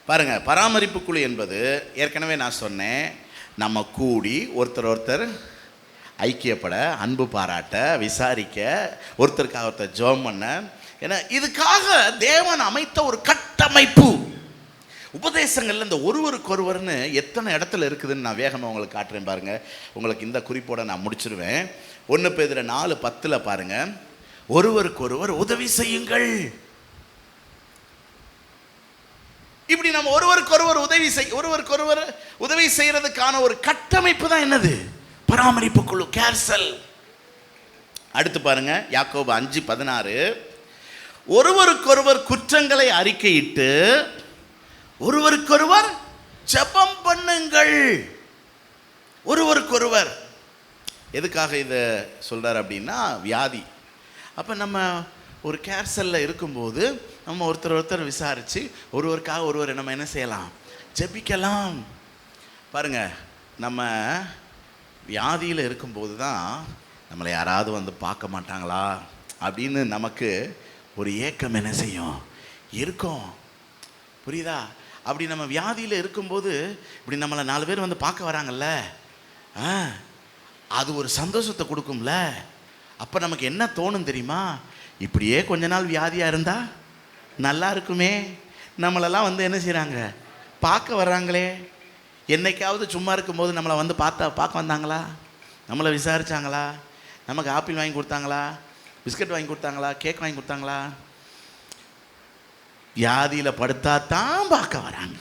பாருங்க, பராமரிப்பு குழு என்பது ஏற்கனவே நான் சொன்னேன், நம்ம கூடி ஒருத்தர் ஐக்கியப்பட, அன்பு பாராட்ட, விசாரிக்க, ஒருத்தருக்காக ஒருத்தர் ஜெபம் பண்ண, ஏன்னா இதுக்காக தேவன் அமைத்த ஒரு கட்டமைப்பு. உபதேசங்கள்ல இந்த ஒருவருக்கொருவர்னு எத்தனை இடத்துல இருக்குதுன்னு நான் வேகமாக உங்களுக்கு காட்டுறேன் பாருங்க. உங்களுக்கு இந்த குறிப்போட நான் முடிச்சிருவேன். 1 பேதுரு 4:10 பாருங்க, ஒருவருக்கொருவர் உதவி செய்யுங்கள். இப்படி நம்ம ஒருவருக்கொருவர் உதவி செய்யறதுக்கான ஒரு கட்டமைப்பு தான் என்னது? பராமரிப்பு குழு, கேர்சல். அடுத்து பாருங்க, யாக்கோபு 5:16, ஒருவருக்கொருவர் குற்றங்களை அறிக்கையிட்டு ஒருவருக்கொருவர் ஜெபம் பண்ணுங்கள். ஒருவருக்கொருவர் எதுக்காக இதை சொல்றார் அப்படின்னா, வியாதி. அப்போ நம்ம ஒரு கேர்சல்ல இருக்கும்போது நம்ம ஒருத்தர் விசாரித்து ஒருவருக்காக ஒருவர் நம்ம என்ன செய்யலாம்? ஜெபிக்கலாம். பாருங்க, நம்ம வியாதியில் இருக்கும்போது தான் நம்மளை யாராவது வந்து பார்க்க மாட்டாங்களா அப்படின்னு நமக்கு ஒரு ஏக்கம் என்ன செய்யும்? இருக்கும். புரியுதா? அப்படி நம்ம வியாதியில் இருக்கும்போது இப்படி நம்மளை 4 பேர் வந்து பார்க்க வராங்கல்ல, அது ஒரு சந்தோஷத்தை கொடுக்கும்ல. அப்போ நமக்கு என்ன தோணும் தெரியுமா? இப்படியே கொஞ்ச நாள் வியாதியாக இருந்தால் நல்லா இருக்குமே, நம்மளெல்லாம் வந்து என்ன செய்கிறாங்க? பார்க்க வர்றாங்களே. என்னைக்காவது சும்மா இருக்கும்போது நம்மளை வந்து பார்க்க வந்தாங்களா? நம்மளை விசாரித்தாங்களா? நமக்கு ஆப்பிள் வாங்கி கொடுத்தாங்களா? பிஸ்கட் வாங்கி கொடுத்தாங்களா? கேக் வாங்கி கொடுத்தாங்களா? வியாதியில் படுத்தா தான் பார்க்க வராங்க.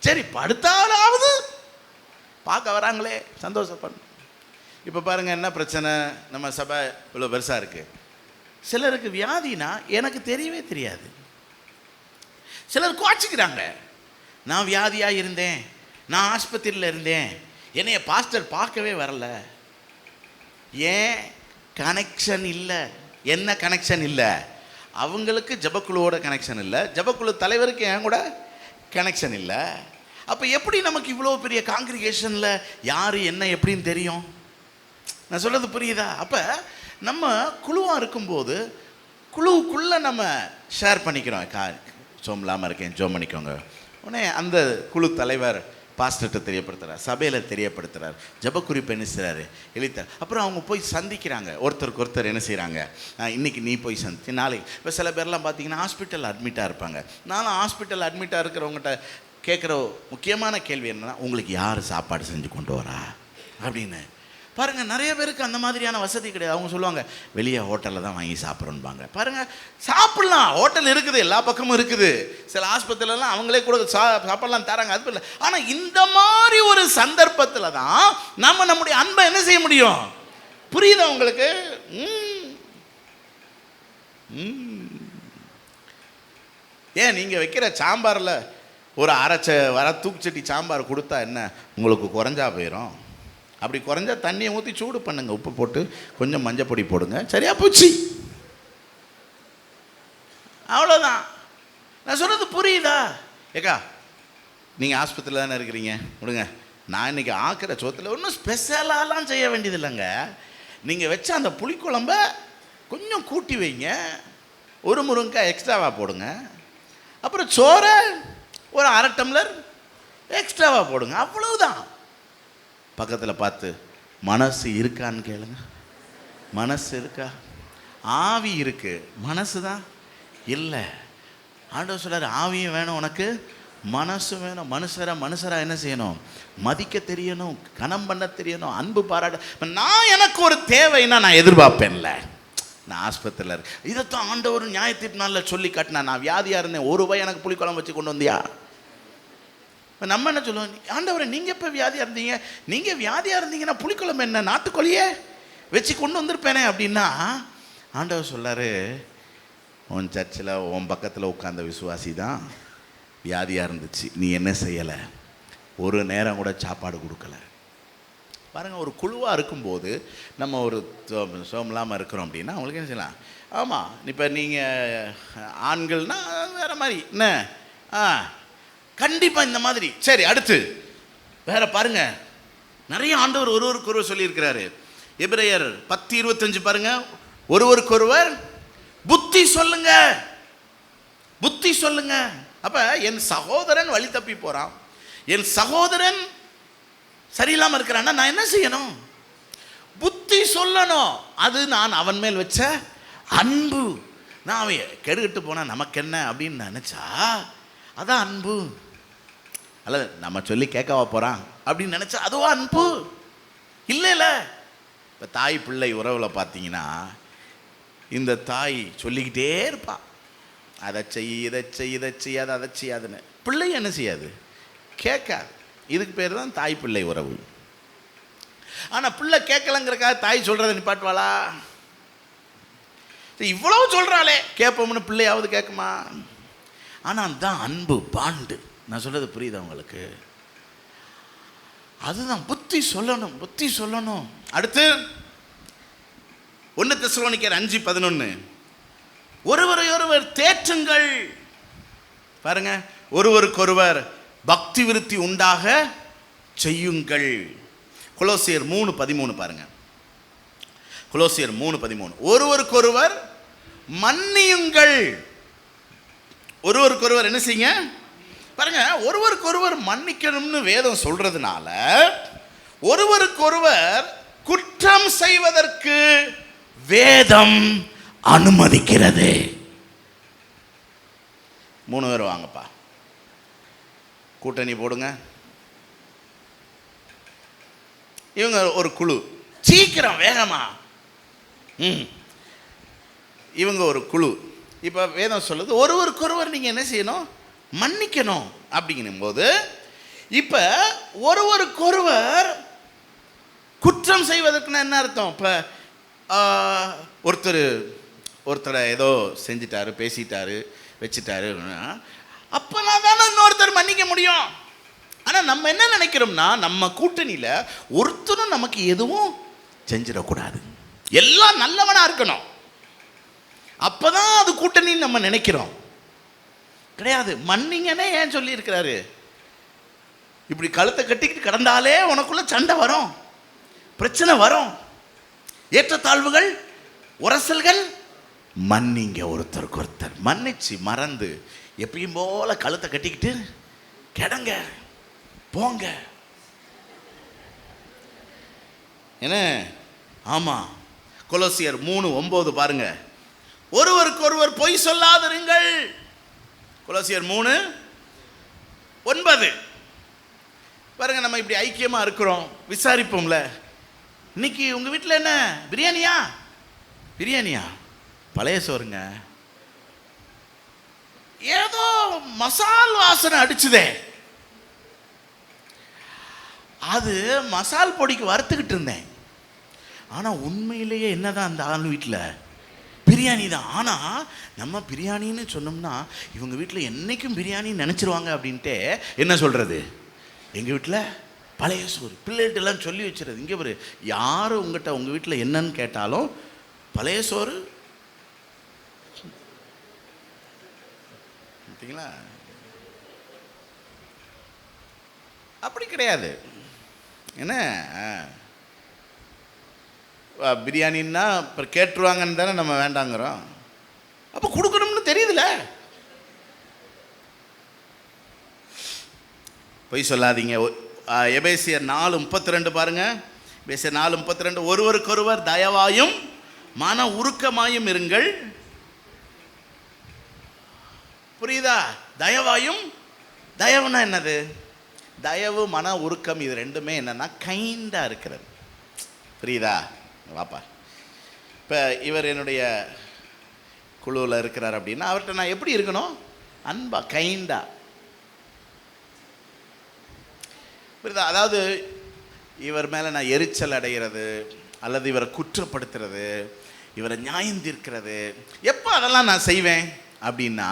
சரி, படுத்தாலாவது பார்க்க வராங்களே, சந்தோஷப்படணும். இப்போ பாருங்கள் என்ன பிரச்சனை, நம்ம சபை இவ்வளோ பெருசாக இருக்குது. சிலருக்கு வியாதினா எனக்கு தெரியவே தெரியாது. சிலர் குவாச்சிக்கிறாங்க. நான் வியாதியாக இருந்தேன், நான் ஆஸ்பத்திரியில் இருந்தேன், என்னைய பாஸ்டர் பார்க்கவே வரல. ஏன்? கனெக்ஷன் இல்லை. என்ன கனெக்ஷன் இல்லை? அவங்களுக்கு ஜபக்குழுவோட கனெக்ஷன் இல்லை, ஜபக்குழு தலைவருக்கு என் கூட கனெக்ஷன் இல்லை. அப்போ எப்படி நமக்கு இவ்வளோ பெரிய காங்கிரிகேஷனில் யார் என்ன எப்படின்னு தெரியும்? நான் சொல்கிறது புரியுதா? அப்போ நம்ம குழுவாக இருக்கும்போது குழுவுக்குள்ளே நம்ம ஷேர் பண்ணிக்கிறோம். சோம்பலாமல் இருக்கேன், ஜோம் பண்ணிக்கோங்க. உடனே அந்த குழு தலைவர் பாஸ்டர்கிட்ட தெரியப்படுத்துகிறார், சபையில் தெரியப்படுத்துகிறார், ஜப குறிப்பு என்ன செய்கிறாரு எழுத்தார். அப்புறம் அவங்க போய் சந்திக்கிறாங்க, ஒருத்தருக்கு ஒருத்தர் என்ன செய்கிறாங்க, இன்றைக்கி நீ போய் சந்தி, நாளைக்கு. இப்போ சில பேர்லாம் பார்த்தீங்கன்னா ஹாஸ்பிட்டல் அட்மிட்டாக இருப்பாங்க. நானும் ஹாஸ்பிட்டல் அட்மிட்டாக இருக்கிறவங்ககிட்ட கேட்குற முக்கியமான கேள்வி என்னென்னா, உங்களுக்கு யார் சாப்பாடு செஞ்சு கொண்டு வரா அப்படின்னு. பாருங்கள், நிறைய பேருக்கு அந்த மாதிரியான வசதி கிடையாது. அவங்க சொல்லுவாங்க, வெளியே ஹோட்டலில் தான் வாங்கி சாப்பிட்றோன்பாங்க. பாருங்கள், சாப்பிட்லாம், ஹோட்டல் இருக்குது, எல்லா பக்கமும் இருக்குது. சில ஆஸ்பத்திரிலாம் அவங்களே கூட சாப்பாடெல்லாம் தராங்க, அது இல்லை. ஆனால் இந்த மாதிரி ஒரு சந்தர்ப்பத்தில் தான் நம்ம நம்முடைய அன்பை என்ன செய்ய முடியும்? புரியுதா உங்களுக்கு? ஏன் நீங்கள் வைக்கிற சாம்பாரில் ஒரு தூக்குச்சட்டி சாம்பார் கொடுத்தா என்ன உங்களுக்கு குறைஞ்சா போயிடும்? அப்படி குறைஞ்சா தண்ணியை ஊற்றி சூடு பண்ணுங்க, உப்பு போட்டு கொஞ்சம் மஞ்சள் பொடி போடுங்க, சரியா போச்சு. அவ்வளோதான். நான் சொல்கிறது புரியுதா? ஏக்கா, நீங்கள் ஆஸ்பத்திரியில் தானே இருக்கிறீங்க, விடுங்க, நான் இன்றைக்கி ஆக்கிற சோத்தில் ஒன்றும் ஸ்பெஷலாலாம் செய்ய வேண்டியது இல்லைங்க. நீங்கள் வச்ச அந்த புளிக்குழம்ப கொஞ்சம் கூட்டி வைங்க, ஒரு முருங்கைக்காய் எக்ஸ்ட்ராவாக போடுங்க, அப்புறம் சோறை ஒரு அரை டம்ளர் எக்ஸ்ட்ராவாக போடுங்க, அவ்வளவுதான். பக்கத்தில் பார்த்து மனசு இருக்கான்னு கேளுங்க. மனசு இருக்கா? ஆவி இருக்கு, மனசு தான் இல்லை. ஆண்டவர் சொல்றாரு, ஆவியும் வேணும் உனக்கு, மனசு வேணும். மனுஷரா என்ன செய்யணும்? மதிக்க தெரியணும், கனம் பண்ண தெரியணும், அன்பு பாராட்ட. நான் எனக்கு ஒரு தேவைன்னா நான் எதிர்பார்ப்பேன்ல. நான் ஆஸ்பத்திரியில் இருக்கு, இதைத்தான் ஆண்டவர் நியாயத்தீர்ப்பு நாளில் சொல்லி காட்டினா. நான் வியாதியாக இருந்தேன், ஒரு ரூபாய் எனக்கு புளிக்குழம்பு வச்சு கொண்டு வந்தியா? நம்ம என்ன சொல்லுவோம், ஆண்டவரை நீங்கள் எப்போ வியாதியாக இருந்தீங்க? நீங்கள் வியாதியாக இருந்தீங்கன்னா புளிக்குழம்பு என்ன நாட்டுக்கோழியே வச்சு கொண்டு வந்திருப்பேனே அப்படின்னா, ஆண்டவர் சொல்லாரு, உன் சர்ச்சில் உன் பக்கத்தில் உட்கார்ந்த விசுவாசி தான் வியாதியாக இருந்துச்சு, நீ என்ன செய்யலை? ஒரு நேரம் கூட சாப்பாடு கொடுக்கல. பாருங்கள், ஒரு குழுவாக இருக்கும்போது நம்ம ஒரு சோமலாமல் இருக்கிறோம் அப்படின்னா அவங்களுக்கு என்ன செய்யலாம்? ஆமாம், இப்போ நீங்கள் ஆண்கள்னால் வேறு மாதிரி என்ன, கண்டிப்பாக இந்த மாதிரி. சரி, அடுத்து வேற பாருங்க, நிறைய ஆண்டவர் ஒருவருக்கு ஒருவர் சொல்லியிருக்கிறாரு. எபிரேயர் 10:25 பாருங்க, ஒருவருக்கொருவர் புத்தி சொல்லுங்க, புத்தி சொல்லுங்க. அப்ப என் சகோதரன் வழி தப்பி போறான், என் சகோதரன் சரியில்லாம இருக்கிறான்னா நான் என்ன செய்யணும்? புத்தி சொல்லணும். அது நான் அவன் மேல் வச்ச அன்பு. நான் அவன் கெடுகிட்டு போனா நமக்கு என்ன அப்படின்னு நினைச்சா அதான் அன்பு. அல்ல, நம்ம சொல்லி கேட்கவா போகிறான் அப்படின்னு நினச்சா அதுவா அன்பு இல்லைல்ல. இப்போ தாய் பிள்ளை உறவில் பார்த்தீங்கன்னா, இந்த தாய் சொல்லிக்கிட்டே இருப்பான், அதை செய், இதை செய், இதை செய்யாது, அதை செய்யாதுன்னு. பிள்ளை என்ன செய்யாது? கேட்காது. இதுக்கு பேர் தான் தாய் பிள்ளை உறவு. ஆனால் பிள்ளை கேட்கலங்கிறக்காக தாய் சொல்கிறத நிப்பாட்டுவாளா? இவ்வளவு சொல்கிறாளே கேட்போம்னு பிள்ளையாவது கேட்குமா? ஆனால் தான் அன்பு பாண்டு. நான் சொல்கிறது புரியுதா உங்களுக்கு? அதுதான் புத்தி சொல்லணும், புத்தி சொல்லணும். அடுத்து 1 தெசலோனிக்கர் 5:11, ஒருவரை ஒருவர் தேற்றுங்கள். பாருங்க, ஒருவருக்கொருவர் பக்தி விருத்தி உண்டாக செய்யுங்கள். கொலோசியர் 3:13 பாருங்க, கொலோசியர் 3:13, ஒருவருக்கொருவர் மன்னியுங்கள். ஒருவருக்கொருவர் என்ன செய்யுங்க பாருங்க, ஒருவருக்கொருவர் மன்னிக்கணும்னு வேதம் சொல்றதுனால ஒருவருக்கொருவர் குற்றம் செய்வதற்கு வேதம் அனுமதிக்கிறது. 3 பேர் வாங்கப்பா, கூட்டணி போடுங்க. இவங்க ஒரு குழு, சீக்கிரம் வேகமா. இவங்க ஒரு குழு. இப்போ வேதம் சொல்லுது ஒருவருக்கொருவர் நீங்கள் என்ன செய்யணும்? மன்னிக்கணும். அப்படிங்கும் போது இப்போ ஒருவருக்கொருவர் குற்றம் செய்வதற்குன்னா என்ன அர்த்தம்? இப்போ ஒருத்தரை ஏதோ செஞ்சிட்டாரு, பேசிட்டாரு, வச்சுட்டாரு, அப்பதான் தானே இன்னொருத்தர் மன்னிக்க முடியும். ஆனால் நம்ம என்ன நினைக்கிறோம்னா, நம்ம கூட்டணியில் ஒருத்தரும் நமக்கு எதுவும் செஞ்சிடக்கூடாது, எல்லாம் நல்லவனா இருக்கணும், அப்பதான் அது கூட்டணின்னு நம்ம நினைக்கிறோம். கிடையாது. மன்னிங்கன்னே ஏன் சொல்லி இருக்கிறாரு? இப்படி கழுத்தை கட்டிக்கிட்டு கிடந்தாலே உனக்குள்ள சண்டை வரும், பிரச்சனை வரும், ஏற்றத்தாழ்வுகள், உரசல்கள். மன்னிங்க ஒருத்தருக்கு ஒருத்தர். மன்னிச்சு மறந்து எப்பயும் போல கழுத்தை கட்டிக்கிட்டு கிடங்க, போங்க. என்ன? ஆமா, கொலோசியர் 3:9 பாருங்க. ஒருவருக்கு ஒருவர் பொய் சொல்லாதிருங்கள். கொலோசியர் 3:9 பாருங்க. நம்ம இப்படி ஐக்கியமா இருக்கிறோம், விசாரிப்போம்ல. இன்னைக்கு உங்க வீட்டில் என்ன பிரியாணியா? பிரியாணியா? பழைய சோறுங்க. ஏதோ மசால் வாசனை அடிச்சுதே. அது மசால் பொடிக்கு வறுத்துக்கிட்டு இருந்தேன். ஆனால் உண்மையிலேயே என்னதான் அந்த ஆள் வீட்டில் பிரியாணி தான். ஆனால் நம்ம பிரியாணின்னு சொன்னோம்னா இவங்க வீட்டில் என்றைக்கும் பிரியாணி நினச்சிருவாங்க அப்படின்ட்டு என்ன சொல்கிறது, எங்கள் வீட்டில் பழைய சோறு. பிள்ளைகிட்டெல்லாம் சொல்லி வச்சுருது. இங்கே ஒரு யார் உங்கள்கிட்ட உங்கள் வீட்டில் என்னன்னு கேட்டாலும் பழைய சோறு பார்த்தீங்களா? அப்படி கிடையாது. என்ன பிரியாணின்னா இப்போ கேட்டுருவாங்கன்னு தானே நம்ம வேண்டாங்கிறோம். அப்போ கொடுக்கணும்னு தெரியுதுல. பொய் சொல்லாதீங்க. எபேசியர் 4:32 பாருங்க. எபேசியர் 4:32 ஒருவருக்கொருவர் தயவாயும் மன உருக்கமாயும் இருங்கள். புரியுதா? தயவாயும். தயவுனா என்னது? தயவு, மன உருக்கம், இது ரெண்டுமே என்னன்னா கைண்டாக இருக்கிறது. புரியுதா? வாப்பா, இப்போ இவர் என்னுடைய குழுவில் இருக்கிறார் அப்படின்னா அவர்கிட்ட நான் எப்படி இருக்கணும்? அன்பா, கைண்டா. புரியுதா? அதாவது இவர் மேலே நான் எரிச்சல் அடைகிறது அல்லது இவரை குற்றப்படுத்துறது, இவரை நியாயம் தீர்க்கிறது, எப்போ அதெல்லாம் நான் செய்வேன் அப்படின்னா,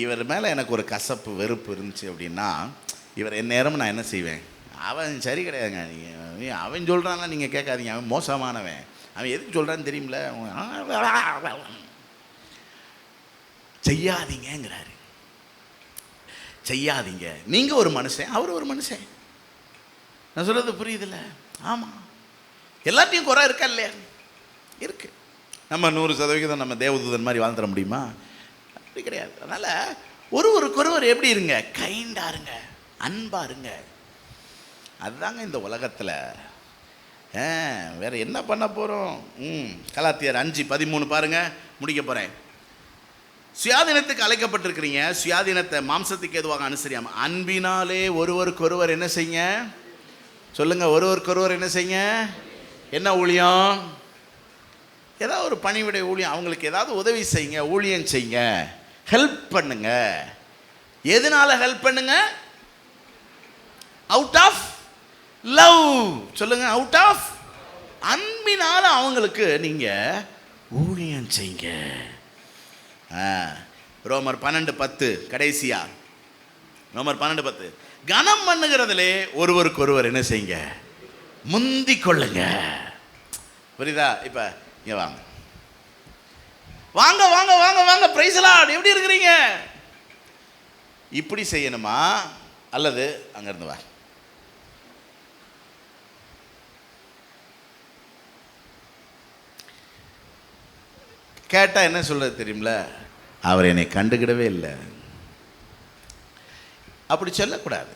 இவர் மேலே எனக்கு ஒரு கசப்பு வெறுப்பு இருந்துச்சு அப்படின்னா இவர் எந்நேரமும் நான் என்ன செய்வேன்? அவன் சரி கிடையாதுங்க, நீங்கள் அவன் சொல்கிறான்னா நீங்கள் கேட்காதீங்க, அவன் மோசமானவன், அவன் எதுக்கு சொல்கிறான்னு தெரியுமில்ல, செய்யாதீங்கிறாரு. செய்யாதீங்க. நீங்கள் ஒரு மனுஷன், அவர் ஒரு மனுஷன். நான் சொல்கிறது புரியுதில்ல? ஆமாம், எல்லாத்தையும் குறை இருக்கா இல்லையா? இருக்கு. நம்ம 100% நம்ம தேவதூதன் மாதிரி வாழ்ந்துட முடியுமா? அப்படி கிடையாது. அதனால் ஒருவருக்கொருவர் எப்படி இருங்க? கைண்டாக இருங்க, அன்பாக இருங்க. அதுதாங்க இந்த உலகத்தில். வேறு என்ன பண்ண போகிறோம்? கலாத்தியர் 5:13 பாருங்கள், முடிக்க போகிறேன். சுயாதீனத்துக்கு அழைக்கப்பட்டிருக்கிறீங்க, சுயாதீனத்தை மாம்சத்துக்கு எதுவாக அனுசரியாம அன்பினாலே ஒருவருக்கொருவர் என்ன செய்யுங்க? சொல்லுங்கள், ஒருவருக்கொருவர் என்ன செய்யுங்க? என்ன ஊழியம்? ஏதாவது ஒரு பணிவிடை ஊழியம், அவங்களுக்கு ஏதாவது உதவி செய்யுங்க, ஊழியம் செய்யுங்க, ஹெல்ப் பண்ணுங்க. எதனால ஹெல்ப் பண்ணுங்க? Out of love. சொல்லுங்க, அவுட் ஆஃப் அன்பினால அவங்களுக்கு நீங்க ஊழியம் செய்யுங்க. ரோமர் 12:10 கடைசியா, ரோமர் 12:10 கனம் பண்ணுகிறதுலே ஒருவருக்கு ஒருவர் என்ன செய்யுங்க? முந்தி கொள்ளுங்க. புரியுதா? இப்ப இங்க வாங்க வாங்க வாங்க வாங்க வாங்க, பிரைஸ் லார்ட், எப்படி இருக்கிறீங்க? இப்படி செய்யணுமா அல்லது அங்கிருந்து வா? கேட்டா என்ன சொல்றது தெரியுமில்ல? அவர் என்னை கண்டுக்கிடவே இல்லை. அப்படி சொல்லக்கூடாது.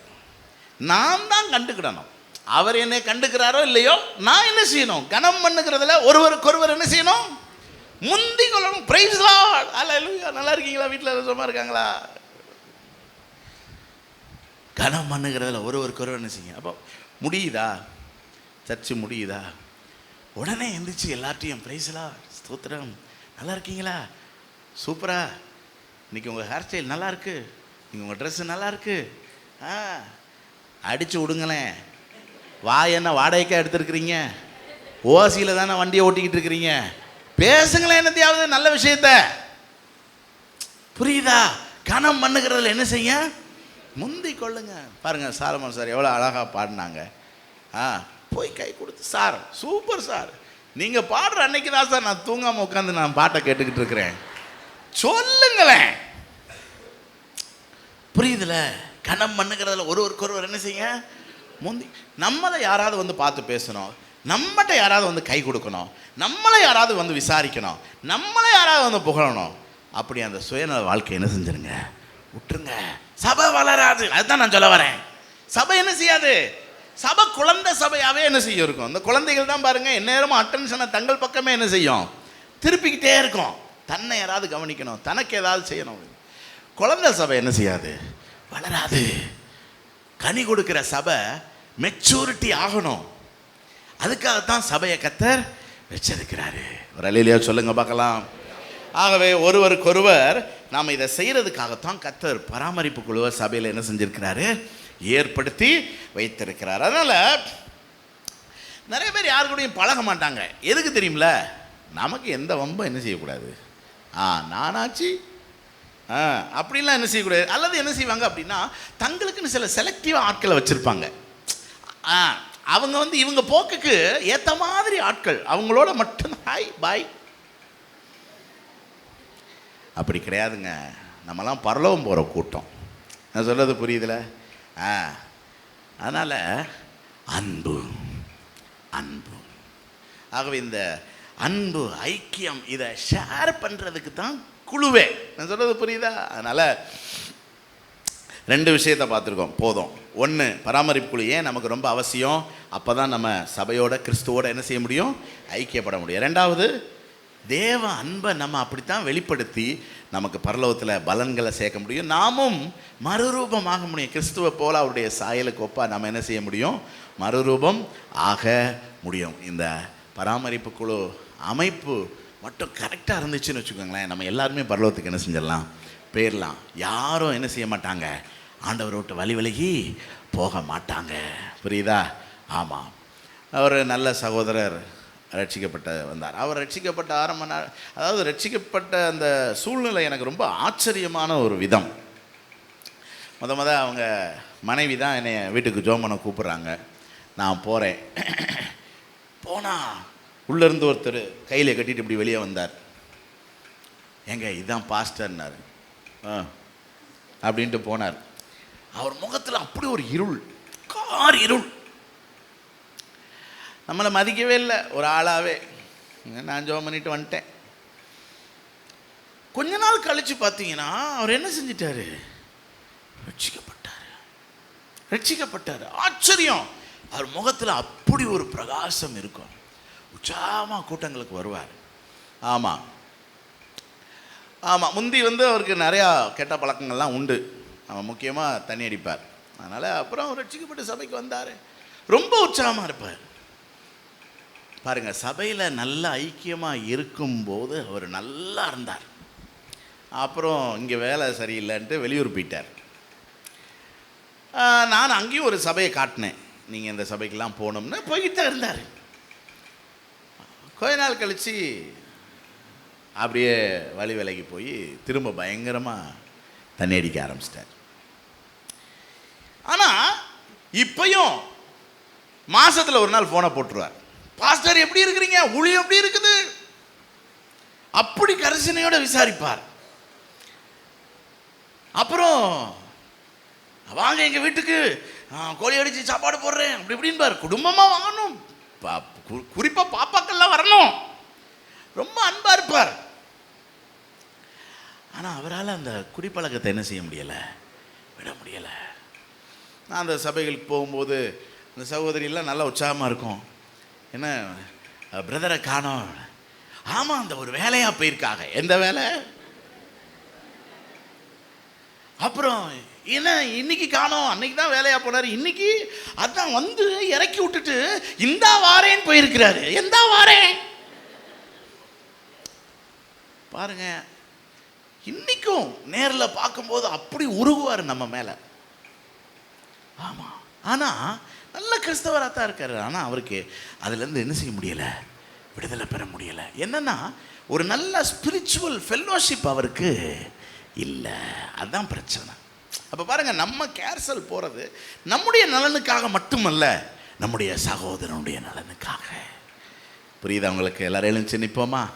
நான் தான் கண்டுக்கிடணும். அவர் என்னை கண்டுக்கிறாரோ இல்லையோ, நான் என்ன செய்யணும்? கனம் பண்ணுகிறதுல ஒருவருக்கொருவர் என்ன செய்யணும்? முந்தி கொள்ளணும். பிரைஸ் லார்ட், அல்லேலூயா. நல்லா இருக்கீங்களா? வீட்டில் சும்மா இருக்காங்களா? கனம் பண்ணுகிறதுல ஒருவருக்கொருவர் என்ன செய்யுங்க. அப்போ முடியுதா? சர்ச்சு முடியுதா? உடனே எந்திரிச்சு எல்லாத்தையும் பிரைஸ் லார்ட், ஸ்தோத்திரம், நல்லா இருக்கீங்களா? சூப்பரா, இன்னைக்கு உங்கள் ஹேர் ஸ்டைல் நல்லா இருக்கு, நீங்கள் உங்கள் ட்ரெஸ்ஸு நல்லா இருக்கு, அடித்து விடுங்களேன். என்ன வாடகைக்காக எடுத்துருக்கிறீங்க? ஓசியில் தானே வண்டியை ஓட்டிக்கிட்டு இருக்கிறீங்க, பேசுங்களேன் என்னத்தையாவது நல்ல விஷயத்த. புரியுதா? கனம் பண்ணுகிறதுல என்ன செய்ய முந்தி கொள்ளுங்க. பாருங்க சாலமன் சார் எவ்வளோ அழகாக பாடினாங்க. போய் கை கொடுத்து, சார் சூப்பர் சார், நீங்கள் பாடுற அன்னைக்கு தான் சார் நான் தூங்காமல் உட்காந்து நான் பாட்டை கேட்டுக்கிட்டு இருக்கிறேன், சொல்லுங்களேன். புரியுதுல? கனம் பண்ணுகிறதுல ஒருவருக்கொருவர் என்ன செய்ய முந்தி. நம்மளை யாராவது வந்து பார்த்து பேசணும், நம்மகிட்ட யாராவது வந்து கை கொடுக்கணும், நம்மளை யாராவது வந்து விசாரிக்கணும், நம்மளை யாராவது வந்து புகழணும், அப்படி அந்த சுயநல வாழ்க்கை என்ன செஞ்சிருங்க, விட்டுருங்க. சபை வளராது. அதுதான் நான் சொல்ல வரேன். சபை என்ன செய்யாது, சபை குழந்தை சபையாகவே என்ன செய்யும் இருக்கும். இந்த குழந்தைகள் தான் பாருங்க எந்நேரமும் அட்டென்ஷனை தங்கள் பக்கமே என்ன செய்யும், திருப்பிக்கிட்டே இருக்கும். தன்னை யாராவது கவனிக்கணும், தனக்கு ஏதாவது செய்யணும். குழந்தை சபை என்ன செய்யாது, வளராது. கனி கொடுக்கிற சபை மெச்சூரிட்டி ஆகணும். அதுக்காகத்தான் சபையை கர்த்தர் வச்சிருக்கிறாரு. ஒரு அல்லேலூயா சொல்லுங்க பார்க்கலாம். ஆகவே ஒருவருக்கொருவர் நாம் இதை செய்கிறதுக்காகத்தான் கர்த்தர் பராமரிப்பு குழுவை சபையில் என்ன செஞ்சிருக்கிறாரு, ஏற்படுத்தி வைத்திருக்கிறார். அதனால் நிறைய பேர் யாரு கூடயும் பழக மாட்டாங்க. எதுக்கு தெரியுமில, நமக்கு எந்த வம்பும் என்ன செய்யக்கூடாது, நானாச்சு அப்படின்லாம் என்ன செய்யக்கூடாது. அல்லது என்ன செய்வாங்க அப்படின்னா, தங்களுக்குன்னு சில செலக்டிவாக ஆட்களை வச்சுருப்பாங்க. அவங்க வந்து இவங்க போக்குக்கு ஏற்ற மாதிரி ஆட்கள், அவங்களோட மட்டும் ஹாய் பாய். அப்படி கிடையாதுங்க. நம்மலாம் பரலோகம் போகிற கூட்டம். நான் சொல்கிறது புரியுதுல? அதனால் அன்பு அன்பு. ஆகவே இந்த அன்பு ஐக்கியம் இதை ஷேர் பண்ணுறதுக்கு தான் குழுவே. நான் சொல்கிறது புரியுதா? அதனால் 2 விஷயத்தை பார்த்துருக்கோம் போதும். 1, பராமரிப்பு குழு ஏன் நமக்கு ரொம்ப அவசியம், அப்போ தான் நம்ம சபையோட கிறிஸ்துவோட என்ன செய்ய முடியும், ஐக்கியப்பட முடியும். 2வது, தேவ அன்பை நம்ம அப்படித்தான் வெளிப்படுத்தி நமக்கு பரலோகத்தில் பலன்களை சேர்க்க முடியும். நாமும் மறுரூபமாக முடியும். கிறிஸ்துவை போல அவருடைய சாயலுக்கு ஒப்பா நம்ம என்ன செய்ய முடியும், மறுரூபம் ஆக முடியும். இந்த பராமரிப்பு குழு அமைப்பு மட்டும் கரெக்டாக இருந்துச்சுன்னு வச்சுக்கோங்களேன், நம்ம எல்லாருமே பரலோகத்துக்கு என்ன செஞ்சிடலாம், போயிடலாம். யாரும் என்ன செய்ய மாட்டாங்க, ஆண்டவரை விட்டு வழி விலகி போக மாட்டாங்க. புரியுதா? ஆமாம். அவர் நல்ல சகோதரர் ரட்சிக்கப்பட்ட வந்தார். அவர் ரட்சிக்கப்பட்ட ஆரம்ப நாள், அதாவது ரட்சிக்கப்பட்ட அந்த சூழ்நிலை எனக்கு ரொம்ப ஆச்சரியமான ஒரு விதம். முத அவங்க மனைவி தான் என்னை வீட்டுக்கு ஜோம் பண்ண கூப்பிட்றாங்க. நான் போகிறேன். போனால் உள்ளேருந்து ஒருத்தர் கையில் கட்டிட்டு இப்படி வெளியே வந்தார். ஏங்க இதுதான் பாஸ்டர்னார். அப்படின்ட்டு போனார். அவர் முகத்தில் அப்படி ஒரு இருள், கார் இருள். நம்மளை மதிக்கவே இல்லை ஒரு ஆளாகவே. நான் ஜோம் பண்ணிட்டு வந்துட்டேன். கொஞ்ச நாள் கழித்து பார்த்தீங்கன்னா அவர் என்ன செஞ்சிட்டாரு, ரட்சிக்கப்பட்டார். ஆச்சரியம். அவர் முகத்தில் அப்படி ஒரு பிரகாசம் இருக்கும். உற்சாகமாக கூட்டங்களுக்கு வருவார். ஆமாம் ஆமாம். முந்தி அவருக்கு நிறையா கெட்ட பழக்கங்கள்லாம் உண்டு. அவன் முக்கியமாக தண்ணி அடிப்பார். அதனால் அப்புறம் அவர் ரட்சிக்கப்பட்ட சபைக்கு வந்தார். ரொம்ப உற்சாகமாக இருப்பார். பாருங்கள், சபையில் நல்ல ஐக்கியமாக இருக்கும்போது அவர் நல்லா இருந்தார். அப்புறம் இங்கே வேலை சரியில்லைன்ட்டு வெளியூர் போயிட்டார். நான் அங்கேயும் ஒரு சபையை காட்டினேன், நீங்கள் இந்த சபைக்கெல்லாம் போகணும்னு. போய்கிட்டு தான் இருந்தார். கொஞ்ச நாள் கழித்து அப்படியே வழி விலகி போய் திரும்ப பயங்கரமாக தண்ணி அடிக்க ஆரம்பிச்சிட்டார். ஆனால் இப்பையும் மாதத்தில் ஒரு நாள் ஃபோனை போட்டுருவார். பாஸ்டர் எப்படி இருக்கிறீங்க, ஊழியம் எப்படி இருக்குது, அப்படி கரிசனையோட விசாரிப்பார். அப்புறம் வாங்க எங்கள் வீட்டுக்கு, கோழி அடித்து சாப்பாடு போடுறேன் அப்படி இப்படின்பார். குடும்பமாக வாங்கணும், குறிப்பாக பாப்பாக்கள்லாம் வரணும். ரொம்ப அன்பாக இருப்பார். ஆனால் அவரால் அந்த குடிப்பழக்கத்தை என்ன செய்ய முடியலை, விட முடியலை. நான் அந்த சபைகளுக்கு போகும்போது அந்த சகோதரியெல்லாம் நல்லா உற்சாகமாக இருக்கும். என்ன பிரதரை காணோம். ஆமாம், அந்த ஒரு வேலையாக போயிருக்காங்க. எந்த வேலை? அப்புறம் என்ன இன்னைக்கு காணோம், அன்னைக்கு தான் வேலையாக போனார், இன்னைக்கு அதான் வந்து இறக்கி விட்டுட்டு இந்த வாரேன்னு போயிருக்கிறாரு. எந்த வாரேன் பாருங்க. இன்னைக்கும் நேரில் பார்க்கும்போது அப்படி உருகுவார் நம்ம மேலே. ஆமாம், ஆனால் நல்ல கிறிஸ்தவராக தான் இருக்காரு. ஆனால் அவருக்கு அதுலேருந்து என்ன செய்ய முடியலை, விடுதலை பெற முடியலை. என்னன்னா ஒரு நல்ல ஸ்பிரிச்சுவல் ஃபெல்லோஷிப் அவருக்கு இல்லை. அதுதான் பிரச்சனை. அப்போ பாருங்கள், நம்ம கேர்சல் போகிறது நம்முடைய நலனுக்காக மட்டுமல்ல, நம்முடைய சகோதரனுடைய நலனுக்காக. புரியுதா உங்களுக்கு? எல்லாரும் எழுந்து நிற்போமா?